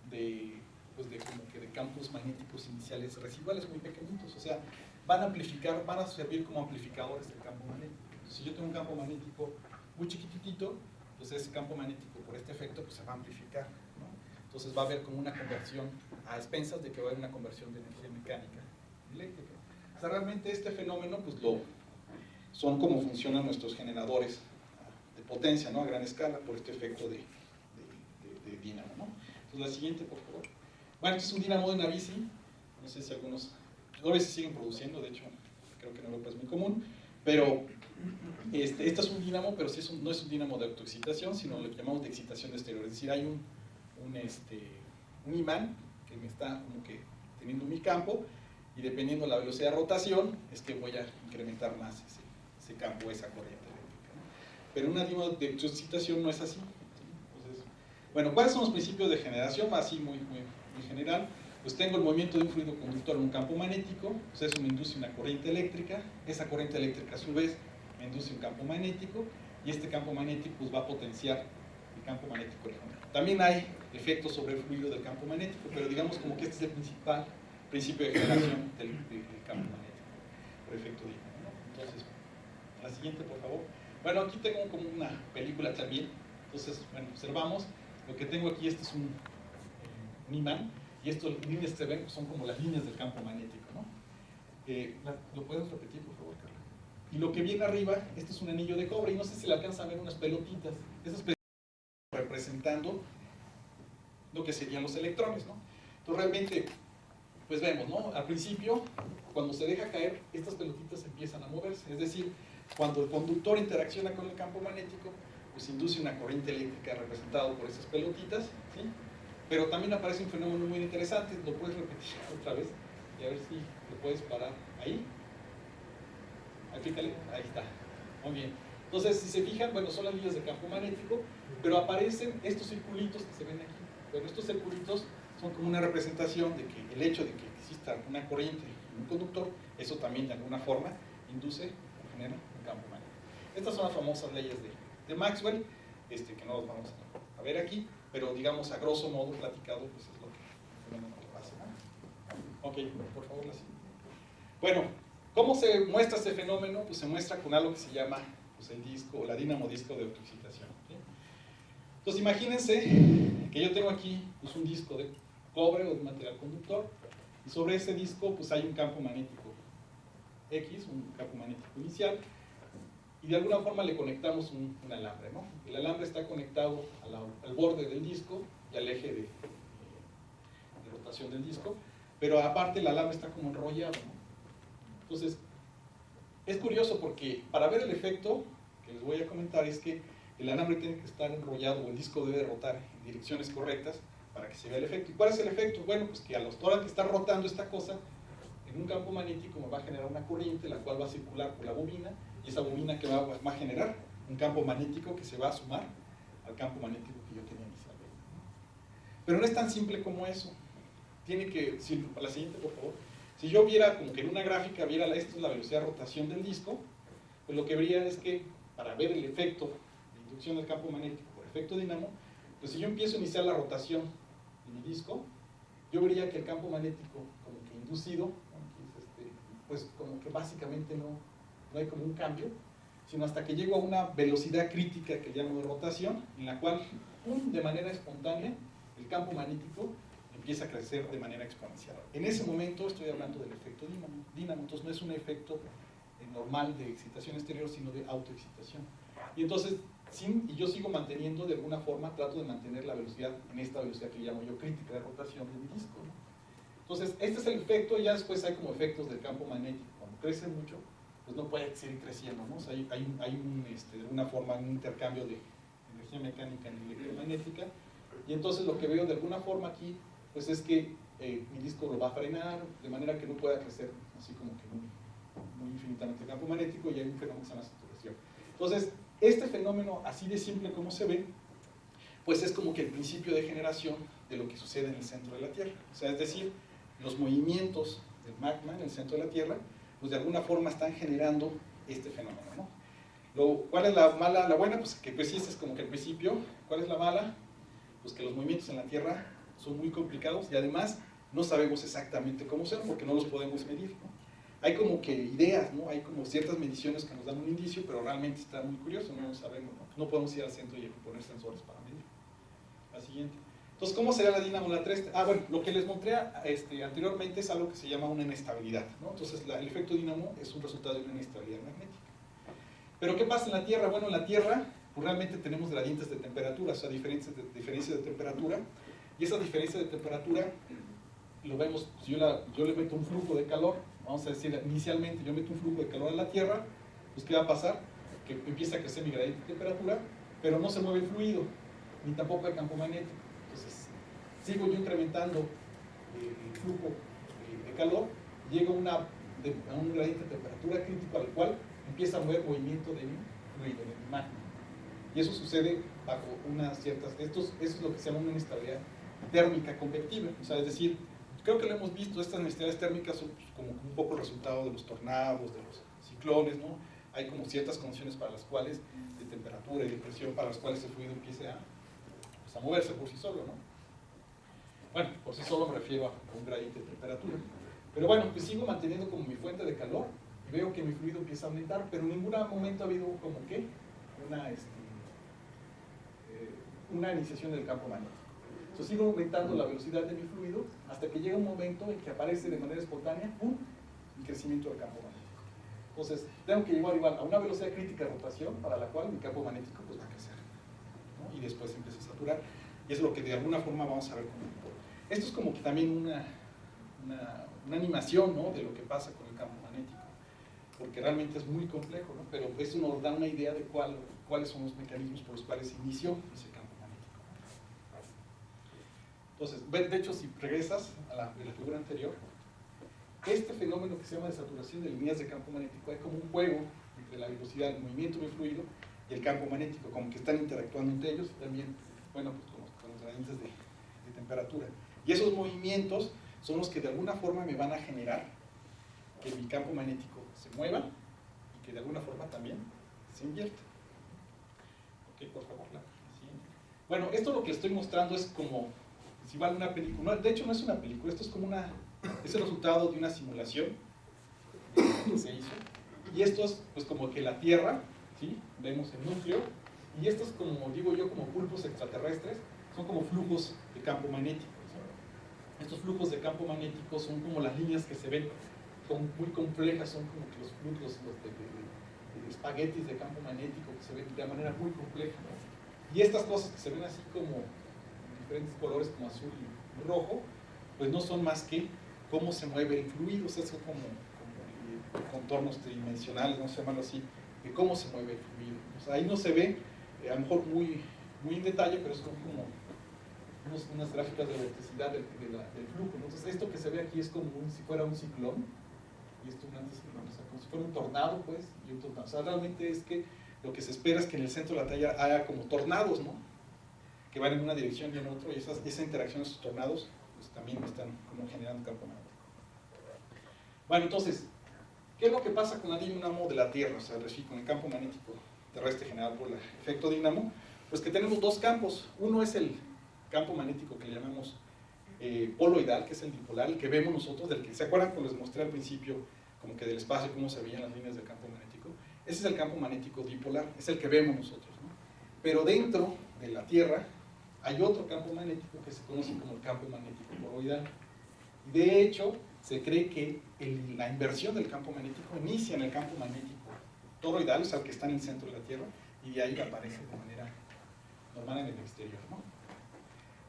pues como que de campos magnéticos iniciales residuales muy pequeñitos. O sea, van a amplificar, van a servir como amplificadores del campo magnético. Entonces, si yo tengo un campo magnético muy chiquitito, pues ese campo magnético por este efecto pues se va a amplificar, ¿no? Entonces va a haber como una conversión a expensas de que va a haber una conversión de energía mecánica eléctrica. O sea, realmente este fenómeno pues son como funcionan nuestros generadores de potencia, ¿no? A gran escala por este efecto de dínamo, ¿no? Entonces la siguiente, por favor. Bueno, este es un dínamo de una bici, no sé si algunos, todavía se siguen produciendo, de hecho creo que en Europa es muy común, pero este es un dínamo, pero sí no es un dínamo de autoexcitación, sino lo que llamamos de excitación exterior, es decir, hay un imán que me está como que teniendo mi campo, y dependiendo de la velocidad de rotación, es que voy a incrementar más ese campo, esa corriente eléctrica, ¿no? Pero un dínamo de autoexcitación no es así. Entonces, bueno, ¿cuáles son los principios de generación? Así muy general. Pues tengo el movimiento de un fluido conductor en un campo magnético, pues eso me induce una corriente eléctrica, esa corriente eléctrica a su vez me induce un campo magnético, y este campo magnético pues va a potenciar el campo magnético original. También hay efectos sobre el fluido del campo magnético, pero digamos como que este es el principal principio de generación del campo magnético, por efecto de Dirac, ¿no? Entonces, la siguiente, por favor. Bueno, aquí tengo como una película también, entonces, bueno, observamos, lo que tengo aquí, este es un imán, y estas líneas que se ven son como las líneas del campo magnético, ¿no? ¿Lo puedes repetir, por favor, Carla? Y lo que viene arriba, este es un anillo de cobre, y no sé si le alcanzan a ver unas pelotitas, esas pelotitas representando lo que serían los electrones, ¿no? Entonces realmente, pues vemos, ¿no? Al principio, cuando se deja caer, estas pelotitas empiezan a moverse, es decir, cuando el conductor interacciona con el campo magnético, pues induce una corriente eléctrica representada por esas pelotitas, ¿sí? Pero también aparece un fenómeno muy interesante, lo puedes repetir otra vez, y a ver si lo puedes parar ahí. Ahí, fíjale, ahí está, muy bien. Entonces, si se fijan, bueno, son las líneas de campo magnético, pero aparecen estos circulitos que se ven aquí. Bueno, estos circulitos son como una representación de que el hecho de que exista una corriente en un conductor, eso también de alguna forma induce o genera un campo magnético. Estas son las famosas leyes de Maxwell, que no las vamos a ver aquí, pero digamos a grosso modo platicado, pues es lo que pasa, ¿no? Ok, por favor, la siguiente. Bueno, ¿cómo se muestra este fenómeno? Pues se muestra con algo que se llama pues, el disco, o la dínamo disco de autoexcitación, ¿sí? Entonces imagínense que yo tengo aquí pues, un disco de cobre o de material conductor, y sobre ese disco pues hay un campo magnético X, un campo magnético inicial, y de alguna forma le conectamos un alambre, ¿no? El alambre está conectado al borde del disco y al eje de rotación del disco, pero aparte el alambre está como enrollado, ¿no? Entonces, es curioso porque para ver el efecto que les voy a comentar es que el alambre tiene que estar enrollado, o el disco debe rotar en direcciones correctas para que se vea el efecto. ¿Y cuál es el efecto? Bueno, pues que a la hora que está rotando esta cosa, en un campo magnético me va a generar una corriente, la cual va a circular por la bobina, y esa bobina que va a generar un campo magnético que se va a sumar al campo magnético que yo tenía inicialmente, ¿no? Pero no es tan simple como eso. Tiene que, la siguiente por favor, si yo viera como que en una gráfica, viera esto es la velocidad de rotación del disco, pues lo que vería es que para ver el efecto de inducción del campo magnético por efecto dínamo, pues si yo empiezo a iniciar la rotación de mi disco, yo vería que el campo magnético como que inducido, ¿no? Pues como que básicamente no hay como un cambio, sino hasta que llego a una velocidad crítica que llamo de rotación, en la cual, de manera espontánea, el campo magnético empieza a crecer de manera exponencial. En ese momento estoy hablando del efecto dínamo, entonces no es un efecto normal de excitación exterior, sino de autoexcitación. Y entonces, y yo sigo manteniendo, de alguna forma, trato de mantener la velocidad en esta velocidad que llamo yo crítica de rotación de mi disco, ¿no? Entonces, este es el efecto, y ya después hay como efectos del campo magnético. Cuando crece mucho, pues no puede seguir creciendo, ¿no? O sea, hay de alguna forma un intercambio de energía mecánica en electromagnética, y entonces lo que veo de alguna forma aquí, pues es que mi disco lo va a frenar, de manera que no pueda crecer así como que muy infinitamente el campo magnético, y hay un fenómeno que se llama saturación. Entonces, este fenómeno, así de simple como se ve, pues es como que el principio de generación de lo que sucede en el centro de la Tierra. O sea, es decir, los movimientos del magma en el centro de la Tierra, pues de alguna forma están generando este fenómeno, ¿no? ¿Cuál es la mala? La buena, pues que pues sí, este es como que el principio. ¿Cuál es la mala? Pues que los movimientos en la Tierra son muy complicados y además no sabemos exactamente cómo son porque no los podemos medir, ¿no? Hay como que ideas, ¿no? Hay como ciertas mediciones que nos dan un indicio, pero realmente está muy curioso, no lo sabemos, ¿no? No podemos ir al centro y poner sensores para medir. La siguiente. Entonces, ¿cómo sería la dínamo la 3? Bueno, lo que les mostré anteriormente es algo que se llama una inestabilidad, ¿no? Entonces, el efecto dínamo es un resultado de una inestabilidad magnética. ¿Pero qué pasa en la Tierra? Bueno, en la Tierra pues, realmente tenemos gradientes de temperatura, o sea, diferencias de temperatura, y esa diferencia de temperatura lo vemos, si yo le meto un flujo de calor, vamos a decir, inicialmente yo meto un flujo de calor a la Tierra, pues ¿qué va a pasar? Que empieza a crecer mi gradiente de temperatura, pero no se mueve el fluido, ni tampoco el campo magnético. Entonces, sigo yo incrementando el flujo de calor, llego a un gradiente de temperatura crítico al cual empieza a mover movimiento de mi fluido, de mi magma. Y eso sucede bajo unas ciertas... eso es lo que se llama una inestabilidad térmica convectiva. O sea, es decir, creo que lo hemos visto, estas inestabilidades térmicas son pues, como un poco el resultado de los tornados, de los ciclones, ¿no? Hay como ciertas condiciones para las cuales, de temperatura y de presión, para las cuales el fluido empiece a moverse por sí solo, ¿no? Bueno, por sí solo me refiero a un gradiente de temperatura. Pero bueno, pues sigo manteniendo como mi fuente de calor, y veo que mi fluido empieza a aumentar, pero en ningún momento ha habido como que una iniciación del campo magnético. Entonces sigo aumentando la velocidad de mi fluido hasta que llega un momento en que aparece de manera espontánea el crecimiento del campo magnético. Entonces tengo que llegar igual a una velocidad crítica de rotación para la cual mi campo magnético pues, va a crecer, ¿no? Y después empieza a saturar, y es lo que de alguna forma vamos a ver cómo. Esto es como que también una animación, ¿no? De lo que pasa con el campo magnético, porque realmente es muy complejo, ¿no? Pero eso nos da una idea de cuáles son los mecanismos por los cuales se inició ese campo magnético. Entonces, de hecho, si regresas a la figura anterior, este fenómeno que se llama de saturación de líneas de campo magnético, hay como un juego entre la velocidad del movimiento del fluido y el campo magnético, como que están interactuando entre ellos, y también, bueno, pues con los gradientes de temperatura. Y esos movimientos son los que de alguna forma me van a generar que mi campo magnético se mueva y que de alguna forma también se invierta. Ok, por favor, la siguiente. Bueno, esto lo que estoy mostrando es como, si vale una película, de hecho no es una película, esto es como es el resultado de una simulación que se hizo, y esto es pues como que la Tierra, ¿sí? Vemos el núcleo, y estos como digo yo, como pulpos extraterrestres, son como flujos de campo magnético. Estos flujos de campo magnético son como las líneas que se ven, son muy complejas, son como que los flujos de espaguetis de campo magnético que se ven de manera muy compleja, ¿no? Y estas cosas que se ven así como en diferentes colores como azul y rojo, pues no son más que cómo se mueve el fluido, o sea, son como contornos tridimensionales, no sé llamarlo así, de cómo se mueve el fluido. O sea, ahí no se ve, a lo mejor muy en detalle, pero es como unas gráficas de vorticidad del flujo, ¿no? Entonces esto que se ve aquí es como si fuera un ciclón, y esto un anticiclón, o sea, como si fuera un tornado, pues, y un tornado. O sea, realmente es que lo que se espera es que en el centro de la Tierra haya como tornados, ¿no? Que van en una dirección y en otra, y esa interacción de esos tornados, pues también están como generando campo magnético. Bueno, entonces, ¿qué es lo que pasa con la dínamo de la Tierra? O sea, con el campo magnético terrestre generado por el efecto dínamo, pues que tenemos dos campos. Uno es el campo magnético que le llamamos poloidal, que es el dipolar, el que vemos nosotros, del que se acuerdan cuando les mostré al principio como que del espacio cómo se veían las líneas del campo magnético. Ese es el campo magnético dipolar, es el que vemos nosotros, ¿no? Pero dentro de la Tierra hay otro campo magnético que se conoce como el campo magnético poloidal. De hecho, se cree que la inversión del campo magnético inicia en el campo magnético toroidal, o sea, el que está en el centro de la Tierra, y de ahí aparece de manera normal en el exterior, ¿no?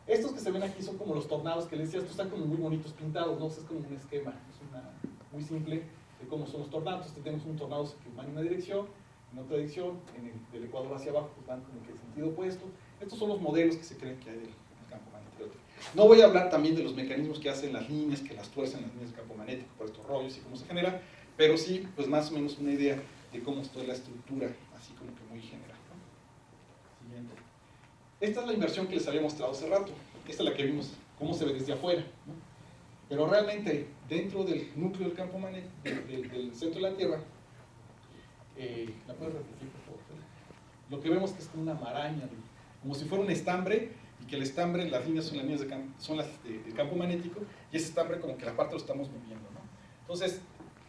Estos que se ven aquí son como los tornados que les decía, estos están como muy bonitos pintados, ¿no? O sea, es como un esquema, es muy simple de cómo son los tornados. Entonces tenemos un tornado que va en una dirección, en otra dirección, del ecuador hacia abajo, pues van como que en sentido opuesto. Estos son los modelos que se creen que hay del campo magnético. No voy a hablar también de los mecanismos que hacen las líneas, que las tuercen las líneas del campo magnético por estos rollos y cómo se genera, pero sí, pues más o menos una idea de cómo está la estructura, así como que muy general, ¿no? Siguiente. Esta es la inversión que les había mostrado hace rato. Esta es la que vimos, cómo se ve desde afuera, ¿no? Pero realmente, dentro del núcleo del campo magnético, del centro de la Tierra, ¿la puedes repetir, por favor? Lo que vemos que es como una maraña, como si fuera un estambre, y que el estambre, las líneas son las líneas del campo magnético, y ese estambre como que la parte lo estamos moviendo, ¿no? Entonces,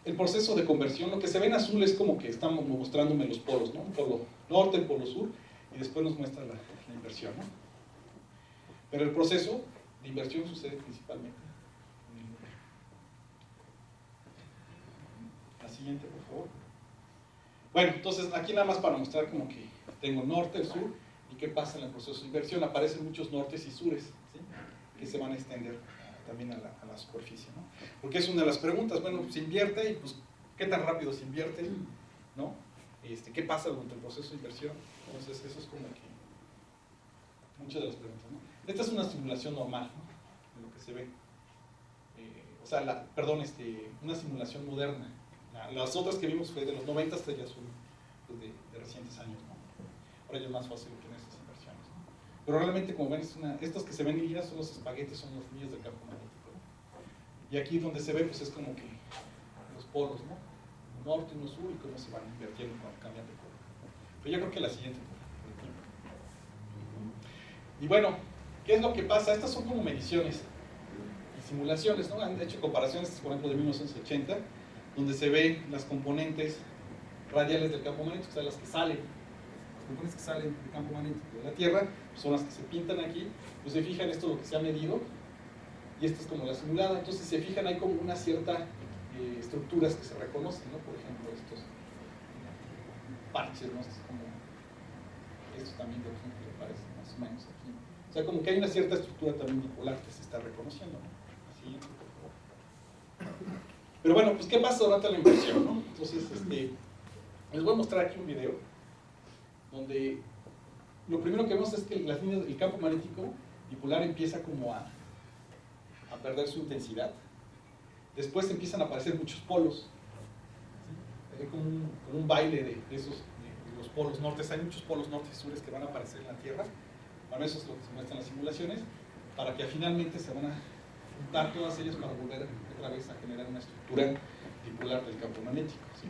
el proceso de conversión, lo que se ve en azul es como que estamos mostrándome los polos, ¿no? Un polo norte, el polo sur, y después nos muestra la inversión, ¿no? Pero el proceso de inversión sucede principalmente en el núcleo. La siguiente, por favor. Bueno, entonces aquí nada más para mostrar como que tengo norte, el sur, y qué pasa en el proceso de inversión. Aparecen muchos nortes y sures, ¿sí? Que se van a extender también a la superficie, ¿no? Porque es una de las preguntas. Bueno, se invierte y pues, ¿qué tan rápido se invierte? ¿No? ¿Qué pasa durante el proceso de inversión? Entonces, eso es como que muchas de las preguntas, ¿no? Esta es una simulación normal, ¿no? De lo que se ve. Una simulación moderna. Las otras que vimos fue de los 90, estas ya son pues, de recientes años, ¿no? Ahora ya es más fácil obtener estas inversiones, ¿no? Pero realmente, como ven, estos que se ven en líneas son los espaguetes, son los líneas del campo magnético, ¿no? Y aquí donde se ve, pues es como que los polos, ¿no? Norte, uno sur, y cómo se van invirtiendo cuando cambian de polo. Pero yo creo que la siguiente, por el tiempo. Y bueno, ¿qué es lo que pasa? Estas son como mediciones y simulaciones, ¿no? Han hecho comparaciones, por ejemplo, de 1980, donde se ven las componentes radiales del campo magnético, o sea, las componentes que salen del campo magnético de la Tierra, son las que se pintan aquí. Pues se fijan, esto es lo que se ha medido, y esta es como la simulada. Entonces se fijan, hay como una cierta estructuras que se reconocen, ¿no? Por ejemplo, estos parches, ¿no? Estos también, por ejemplo, aparecen más o menos aquí. O sea, como que hay una cierta estructura también bipolar que se está reconociendo, ¿no? Así, por favor. Pero bueno, pues ¿qué pasa durante la inversión, ¿no? Entonces, les voy a mostrar aquí un video donde lo primero que vemos es que las líneas del campo magnético bipolar empieza como a perder su intensidad. Después empiezan a aparecer muchos polos, ¿sí? Hay como un baile de los polos nortes. Hay muchos polos norte y sures que van a aparecer en la Tierra. Bueno, eso es lo que se muestra en las simulaciones, para que finalmente se van a juntar todas ellas para volver otra vez a generar una estructura bipolar del campo magnético, ¿sí?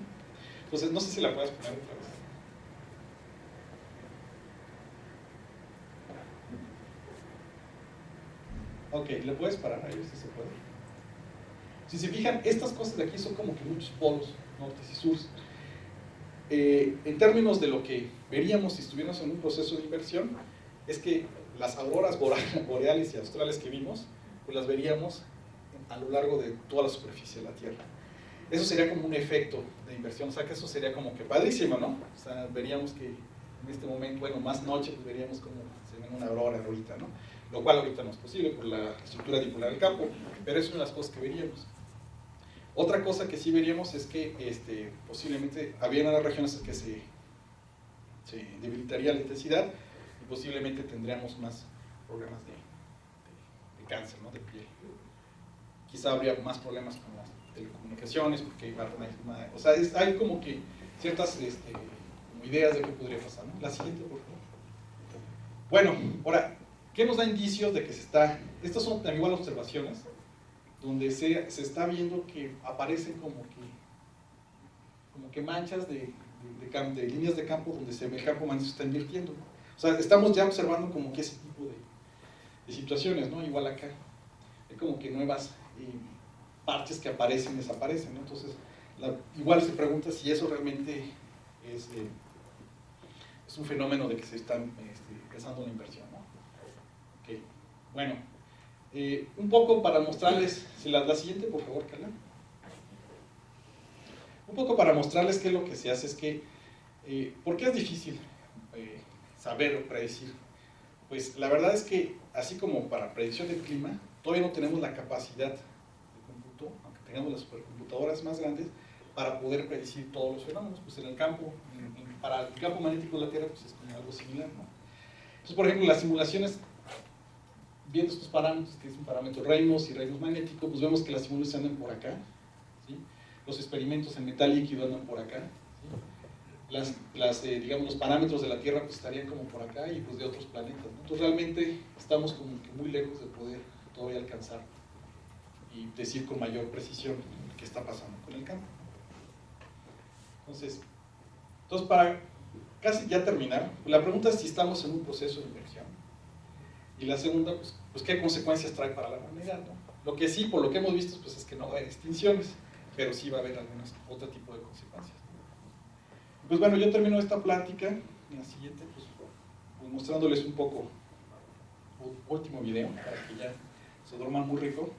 Entonces, no sé si la puedes poner otra vez. Ok, ¿le puedes parar ahí? Si se puede. Si se fijan, estas cosas de aquí son como que muchos polos, nortes y sures. En términos de lo que veríamos si estuviéramos en un proceso de inversión, es que las auroras boreales y australes que vimos, pues las veríamos a lo largo de toda la superficie de la Tierra. Eso sería como un efecto de inversión, o sea que eso sería como que padrísimo, ¿no? O sea, veríamos que en este momento, bueno, más noche, pues veríamos como se ve una aurora ahorita, ¿no? Lo cual ahorita no es posible por la estructura dipolar del campo, pero es una de las cosas que veríamos. Otra cosa que sí veríamos es que posiblemente había unas regiones en que se debilitaría la intensidad y posiblemente tendríamos más problemas de cáncer, ¿no? De piel. Quizá habría más problemas con las telecomunicaciones, porque o sea, hay como que ciertas como ideas de qué podría pasar, ¿no? La siguiente, por favor. Bueno, ahora, ¿qué nos da indicios de que se está? Estas son igual observaciones, donde se está viendo que aparecen como que manchas de líneas de campo donde el campo magnético se está invirtiendo, ¿no? O sea, estamos ya observando como que ese tipo de situaciones, ¿no? Igual acá, hay como que nuevas parches que aparecen y desaparecen, ¿no? Entonces, igual se pregunta si eso realmente es un fenómeno de que se está empezando la inversión, ¿no? Ok, bueno, un poco para mostrarles, la siguiente por favor, Carla. Un poco para mostrarles qué es lo que se hace, es que, ¿por qué es difícil saber o predecir? Pues la verdad es que, así como para predicción del clima, todavía no tenemos la capacidad de cómputo, aunque tengamos las supercomputadoras más grandes, para poder predecir todos los fenómenos. Pues en el campo, para el campo magnético de la Tierra, pues es como algo similar, ¿no? Entonces, por ejemplo, las simulaciones, viendo estos parámetros, que es un parámetro Reynolds y Reynolds magnético, pues vemos que las simulaciones andan por acá, ¿sí? Los experimentos en metal líquido andan por acá, ¿sí? Digamos, los parámetros de la Tierra pues estarían como por acá y pues de otros planetas, ¿no? Entonces realmente estamos como que muy lejos de poder todavía alcanzar y decir con mayor precisión qué está pasando con el campo. Entonces para casi ya terminar, la pregunta es si estamos en un proceso de inversión. Y la segunda, pues qué consecuencias trae para la humanidad, ¿no? Lo que sí, por lo que hemos visto, pues es que no va a haber extinciones, pero sí va a haber otro tipo de consecuencias. Pues bueno, yo termino esta plática, en la siguiente, pues mostrándoles un poco, último video, para que ya se duerman muy rico.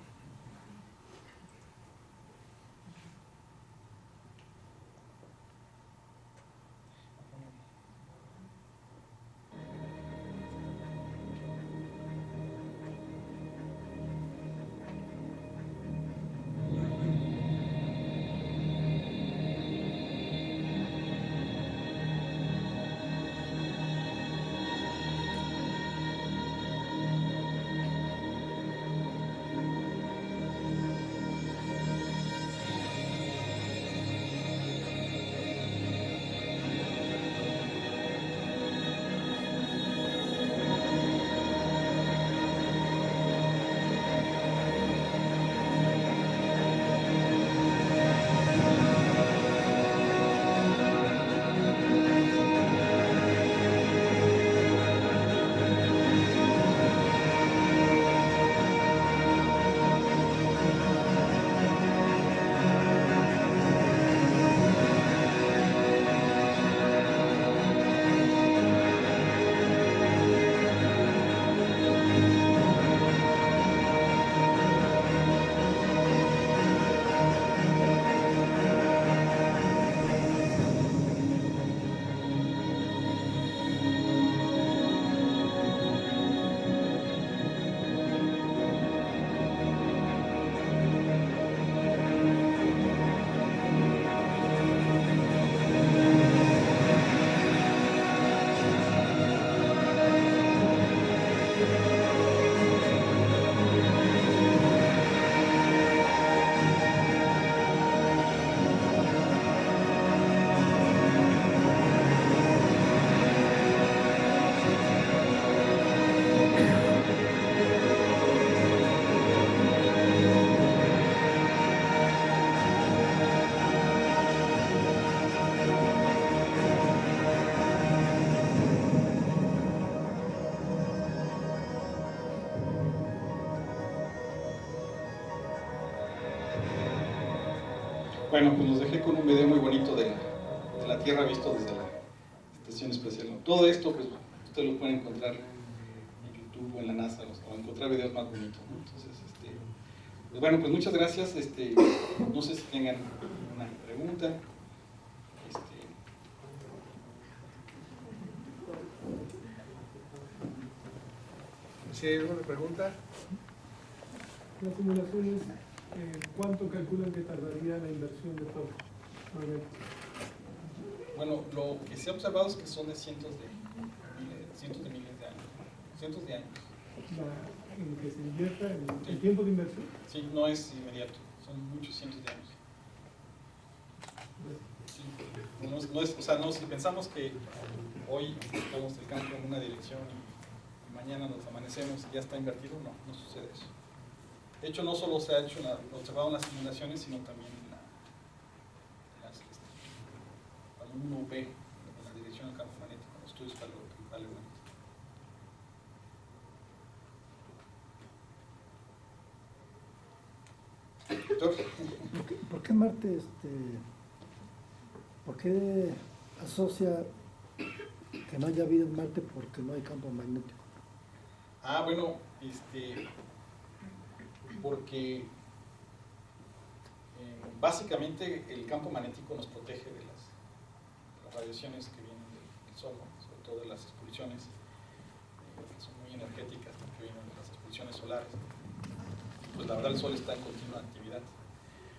Bueno, pues los dejé con un video muy bonito de la Tierra visto desde la Estación Espacial. Todo esto, pues, ustedes lo pueden encontrar en YouTube o en la NASA, o encontrar videos más bonitos, ¿no? Entonces, pues bueno, pues muchas gracias. No sé si tengan una pregunta. ¿Sí hay alguna pregunta? Las simulaciones, ¿cuánto calculan que tardaría la inversión de todo? Bueno, lo que se ha observado es que son de cientos de miles de años. Cientos de años. ¿En que se invierta el tiempo de inversión? Sí, no es inmediato, son muchos cientos de años. Sí, o sea, si pensamos que hoy estamos el campo en una dirección y mañana nos amanecemos y ya está invertido, no sucede eso. De hecho, no solo se ha hecho observado en las simulaciones, sino también cuando uno ve la dirección del campo magnético, en los estudios paleográficos. ¿Por qué Marte, por qué asocia que no haya vida en Marte porque no hay campo magnético? Ah, bueno, porque básicamente el campo magnético nos protege de las radiaciones que vienen del Sol, ¿no? Sobre todo de las expulsiones, que son muy energéticas, ¿no? Que vienen de las expulsiones solares. Pues la verdad el Sol está en continua actividad.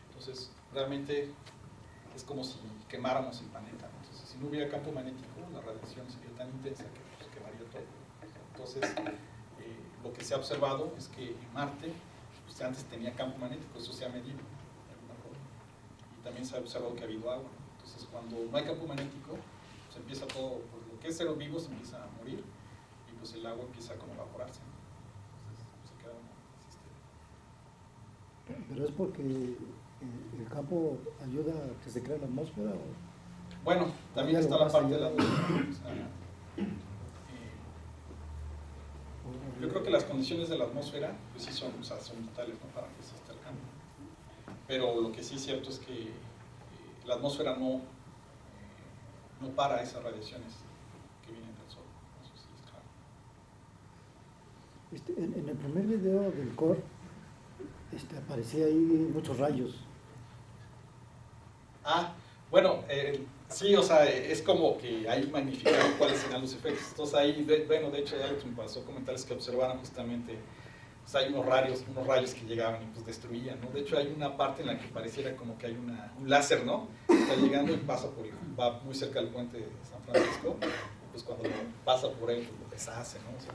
Entonces, realmente es como si quemáramos el planeta, ¿no? Entonces, si no hubiera campo magnético, la radiación sería tan intensa que pues, quemaría todo. Entonces, lo que se ha observado es que en Marte, pues antes tenía campo magnético, eso se ha medido de alguna forma. Y también se ha observado que ha habido agua. Entonces, cuando no hay campo magnético, pues empieza todo, pues lo que es seres vivos empieza a morir y pues el agua empieza como a evaporarse, ¿no? Entonces, se queda Pero ¿Pero es porque el campo ayuda a que se cree la atmósfera? ¿O? Bueno, también está la parte de la atmósfera. O sea, yo creo que las condiciones de la atmósfera pues sí son, o sea, son vitales, ¿no?, para que exista el cambio. Pero lo que sí es cierto es que la atmósfera no para esas radiaciones que vienen del sol. Eso sí es claro. En el primer video del core aparecía ahí muchos rayos. Bueno, sí, o sea, es como que ahí magnificaron cuáles eran los efectos. Entonces ahí, bueno, de hecho, Alex me pasó comentarios que observaron justamente, pues hay unos rayos que llegaban y pues destruían, ¿no? De hecho hay una parte en la que pareciera como que hay un láser, ¿no? Está llegando y va muy cerca del puente de San Francisco, pues cuando pasa por él, pues lo deshace, ¿no? O sea,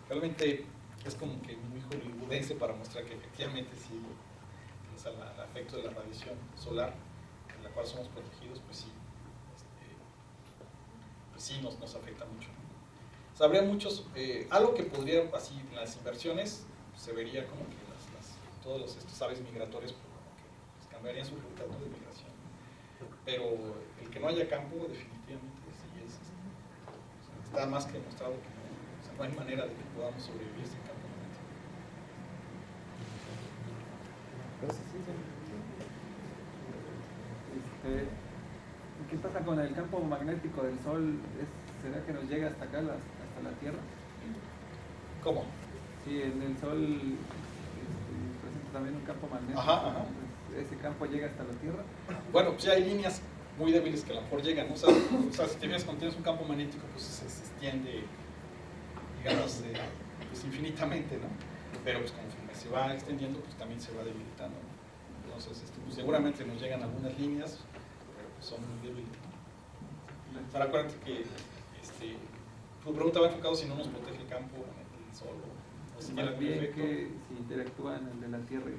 realmente es como que muy hollywoodense para mostrar que efectivamente sí, o sea, el efecto de la radiación solar, en la cual somos protegidos, pues sí, nos afecta mucho, ¿no? O sea, habría muchos, algo que podría, así, en las inversiones, se vería como que todos estos aves migratorias pues, como que pues, cambiarían su ruta, ¿no?, de migración. Pero el que no haya campo, definitivamente, sí está más que demostrado que no, o sea, no hay manera de que podamos sobrevivir sin campo magnético. ¿Qué pasa con el campo magnético del Sol? ¿Será que nos llega hasta acá, hasta la Tierra? ¿Cómo? Sí, en el Sol presenta también un campo magnético. Ajá. ¿Ese campo llega hasta la Tierra? Bueno, pues sí hay líneas muy débiles que a lo mejor llegan, ¿no? O sea, si te fijas, cuando tienes un campo magnético, pues se extiende, digamos, pues infinitamente, ¿no? Pero pues conforme se va extendiendo, pues también se va debilitando, ¿no? Entonces, pues, seguramente nos llegan algunas líneas, pero pues son muy débiles, ¿no? O sea, acuérdate que tu pregunta va enfocado si no nos protege el campo, el sol, o si tiene algún efecto. Que si interactúan el de la Tierra.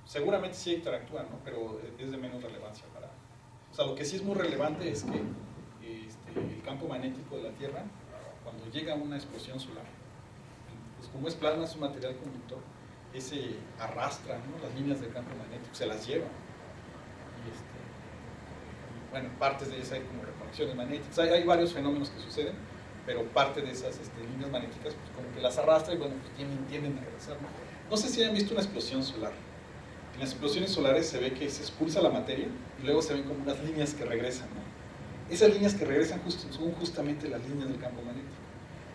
Seguramente sí interactúan, ¿no? Pero es de menos relevancia para... O sea, lo que sí es muy relevante es que el campo magnético de la Tierra, cuando llega a una explosión solar, pues como es plasma, es un material conductor, ese arrastra, ¿no?, las líneas del campo magnético, se las lleva. Y bueno, partes de esas hay como reconexiones magnéticas, hay varios fenómenos que suceden, pero parte de esas líneas magnéticas, pues como que las arrastra y bueno, pues tienden a regresar, ¿no? No sé si han visto una explosión solar. En las explosiones solares se ve que se expulsa la materia y luego se ven como unas líneas que regresan, ¿no? Esas líneas que regresan son justamente las líneas del campo magnético.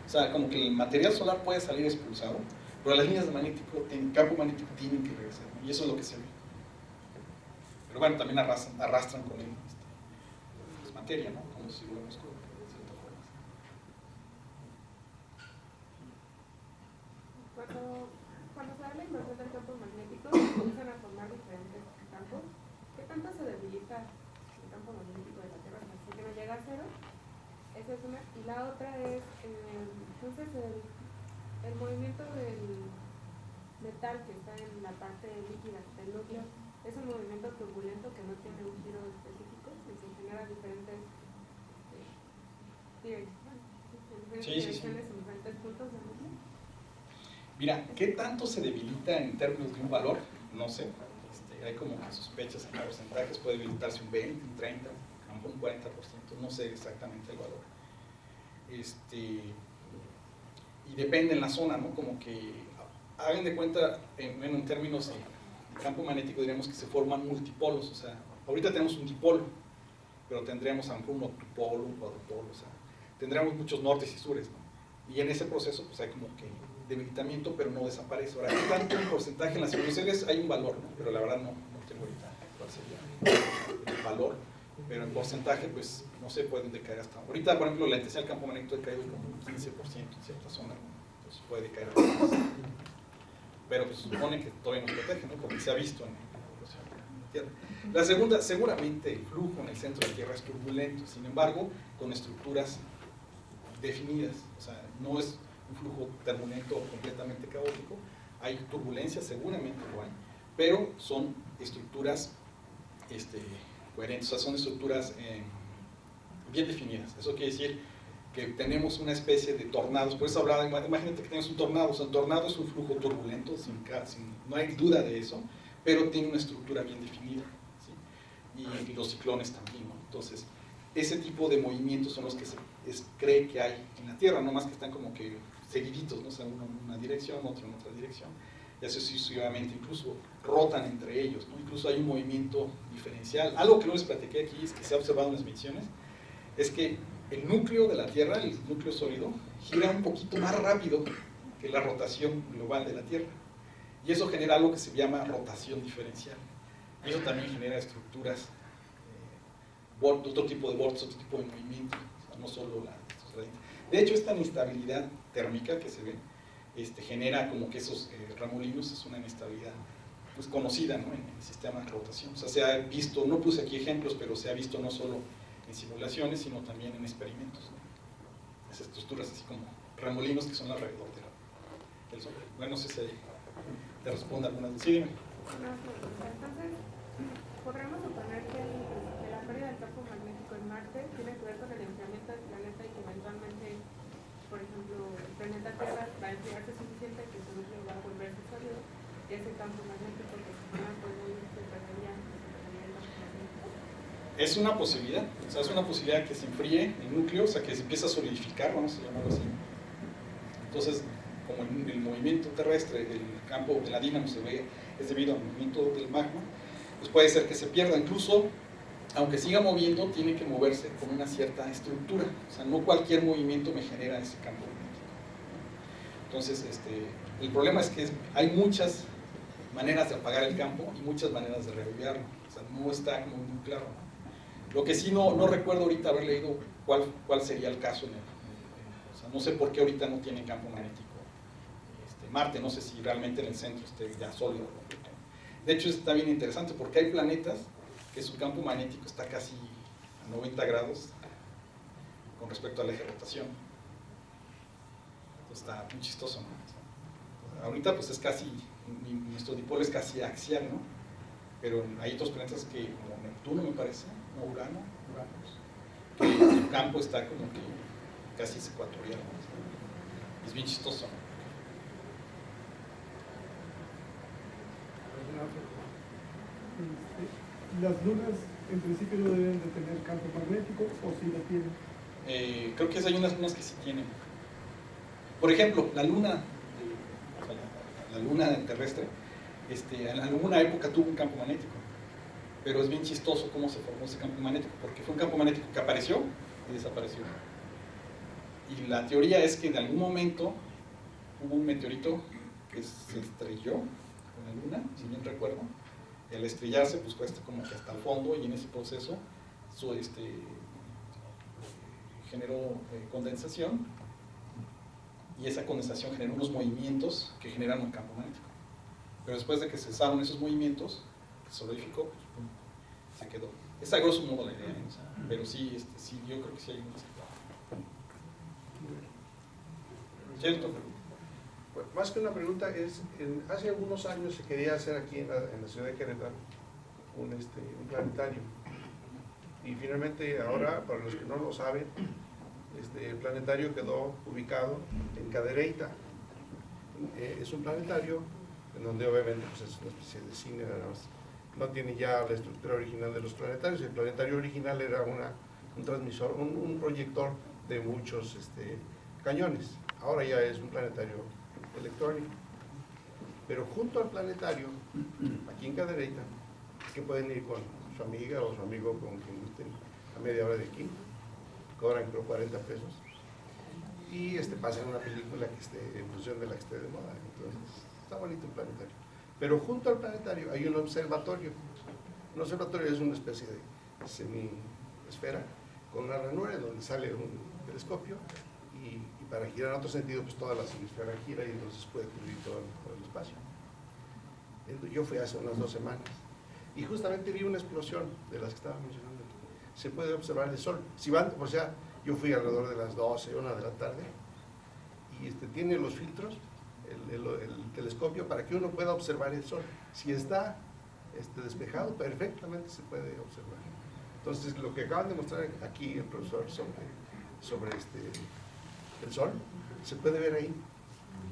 O sea, como que el material solar puede salir expulsado, pero las líneas del campo magnético tienen que regresar, ¿no? Y eso es lo que se ve. Pero bueno, también arrastran con él pues, materia, ¿no? Como si lo vemos de cierta forma. Cuando se da la inversión del campo magnético, comienzan a formar diferentes campos. ¿Qué tanto se debilita el campo magnético de la Tierra? Así que no llega a cero. Esa es una. Y la otra es, entonces, el movimiento del metal que está en la parte líquida del núcleo es un movimiento turbulento que no tiene un giro específico y se genera diferentes direcciones en diferentes puntos del núcleo. Mira, ¿qué tanto se debilita en términos de un valor? No sé. Hay como que sospechas en porcentajes, puede debilitarse un 20, un 30, un 40%, no sé exactamente el valor. Y depende en la zona, ¿no? Como que, hagan de cuenta, en términos de campo magnético diríamos que se forman multipolos, o sea, ahorita tenemos un dipolo, pero tendríamos a lo mejor un octupolo, un cuadrupolo, o sea, tendríamos muchos nortes y sures, ¿no? Y en ese proceso pues hay como que debilitamiento, pero no desaparece. Ahora, ¿qué tanto en porcentaje en las simulaciones? Hay un valor, ¿no? Pero la verdad no tengo ahorita cuál sería el valor, pero en porcentaje, pues, no sé, pueden decaer hasta... Ahorita, por ejemplo, la intensidad del campo magnético ha caído como un 15% en cierta zona, ¿no? Entonces puede decaer más. Pero pues, supone que todavía nos protege, ¿no? Porque se ha visto en la Tierra. La segunda, seguramente el flujo en el centro de la Tierra es turbulento, sin embargo, con estructuras definidas, o sea, no es un flujo turbulento completamente caótico, hay turbulencia, seguramente lo hay, pero son estructuras coherentes, o sea, son estructuras bien definidas. Eso quiere decir que tenemos una especie de tornados, por eso hablaba, imagínate que tienes un tornado, o sea, un tornado es un flujo turbulento, no hay duda de eso, pero tiene una estructura bien definida, ¿sí? Y los ciclones también, ¿no? Entonces, ese tipo de movimientos son los que se cree que hay en la Tierra, no más que están como que seguiditos, ¿no? O sea, uno en una dirección, otro en otra dirección, y así sucesivamente, incluso rotan entre ellos, ¿no? Incluso hay un movimiento diferencial. Algo que no les platiqué aquí, es que se ha observado en las mediciones, es que el núcleo de la Tierra, el núcleo sólido, gira un poquito más rápido que la rotación global de la Tierra. Y eso genera algo que se llama rotación diferencial. Y eso también genera estructuras, otro tipo de bordes, otro tipo de movimiento, o sea, no solo estos gradientes. De hecho, esta inestabilidad térmica que se ve, genera como que esos remolinos, es una inestabilidad pues, conocida, ¿no? En el sistema de rotación. O sea, se ha visto, no puse aquí ejemplos, pero se ha visto no solo en simulaciones, sino también en experimentos, ¿no? Esas estructuras así como remolinos que son alrededor del Sol. Bueno, no sé si te responde alguna vez. Sí, dime. Entonces, podríamos suponer que la pérdida del campo magnético en Marte tiene que ver con el enfriamiento del planeta y que eventualmente, por ejemplo, el planeta Tierra va a enfriarse suficiente que su núcleo va a volverse sólido y ese campo magnético que se forma pues se perdería el campo magnético. Es una posibilidad, o sea, es una posibilidad que se enfríe el núcleo, o sea, que se empiece a solidificar, vamos a llamarlo así. Entonces, como el movimiento terrestre, el campo de la dínamo se ve, es debido al movimiento del magma, pues puede ser que se pierda. Incluso, aunque siga moviendo, tiene que moverse con una cierta estructura. O sea, no cualquier movimiento me genera ese campo magnético. Entonces, el problema es que hay muchas maneras de apagar el campo y muchas maneras de reavivarlo. O sea, no está como muy claro. Lo que sí no recuerdo ahorita haber leído cuál sería el caso. O sea, no sé por qué ahorita no tiene campo magnético Marte, no sé si realmente en el centro esté ya sólido. De hecho, está bien interesante porque hay planetas que su campo magnético está casi a 90 grados con respecto al eje de rotación. Entonces está muy chistoso, ¿no? Ahorita pues es casi, nuestro dipolo es casi axial, ¿no? Pero hay otros planetas que, como Neptuno me parece, o Urano, que su campo está como que casi es ecuatorial, ¿no? Es bien chistoso, ¿no? Las lunas en principio no deben de tener campo magnético, o si lo tienen. Creo que hay unas lunas que sí tienen. Por ejemplo, la luna terrestre, en alguna época tuvo un campo magnético, pero es bien chistoso cómo se formó ese campo magnético, porque fue un campo magnético que apareció y desapareció. Y la teoría es que en algún momento hubo un meteorito que se estrelló con la luna, si bien recuerdo. Y al estrellarse, pues fue como que hasta el fondo, y en ese proceso generó condensación, y esa condensación generó unos movimientos que generaron un campo magnético. Pero después de que cesaron esos movimientos, que se solidificó, pues pum, se quedó. Es a grosso modo la idea, ¿no? O sea, pero sí, sí, yo creo que sí hay un ¿cierto? Pues, más que una pregunta, hace algunos años se quería hacer aquí en la ciudad de Querétaro un planetario. Y finalmente ahora, para los que no lo saben, el planetario quedó ubicado en Cadereyta. Es un planetario en donde obviamente pues, es una especie de cine, nada más. No tiene ya la estructura original de los planetarios. El planetario original era un transmisor, un proyector de muchos cañones. Ahora ya es un planetario electrónico. Pero junto al planetario, aquí en Cadereyta, que pueden ir con su amiga o su amigo, con quien gusten, a media hora de aquí, cobran creo 40 pesos, y pasan una película que esté en función de la que esté de moda. Entonces, está bonito el planetario. Pero junto al planetario hay un observatorio. Un observatorio es una especie de semi-esfera con una ranura en donde sale un telescopio y para girar en otro sentido, pues toda la semisfera gira y entonces puede cubrir todo el espacio. Yo fui hace unas 2 semanas y justamente vi una explosión de las que estaba mencionando. Se puede observar el Sol. Si van, o sea, yo fui alrededor de las 12, 1 de la tarde y tiene los filtros, el telescopio, para que uno pueda observar el Sol. Si está despejado, perfectamente se puede observar. Entonces, lo que acaban de mostrar aquí el profesor sobre el Sol, se puede ver ahí.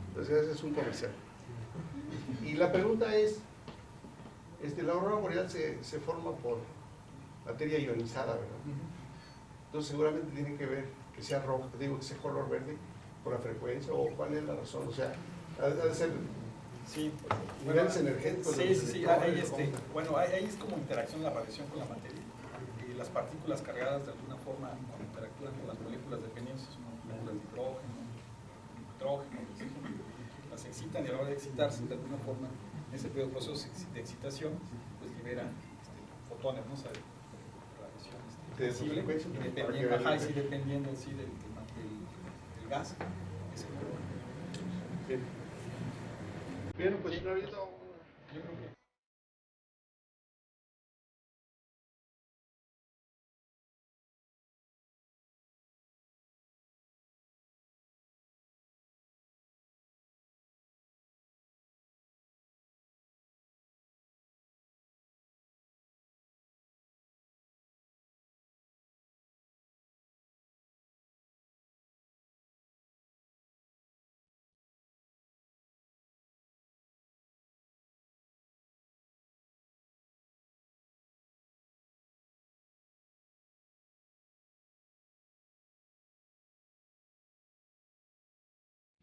Entonces, ese es un comercial. Y la pregunta es, La aurora boreal se forma por materia ionizada, ¿verdad? Entonces seguramente tiene que ver que sea rojo, digo que sea color verde por la frecuencia, o cuál es la razón, o sea, ha de ser sí, niveles energéticos. Sí, hay bueno, ahí es como interacción la radiación con la materia. Y las partículas cargadas de alguna forma cuando interactúan con las moléculas dependientes, son moléculas de hidrógeno, nitrógeno, oxígeno, las excitan y a la hora de excitarse de alguna forma ese proceso de excitación pues libera fotones, ¿no? O sea, radiación sensible, dependiendo del gas. Bien, pues no ha habido... Yo creo que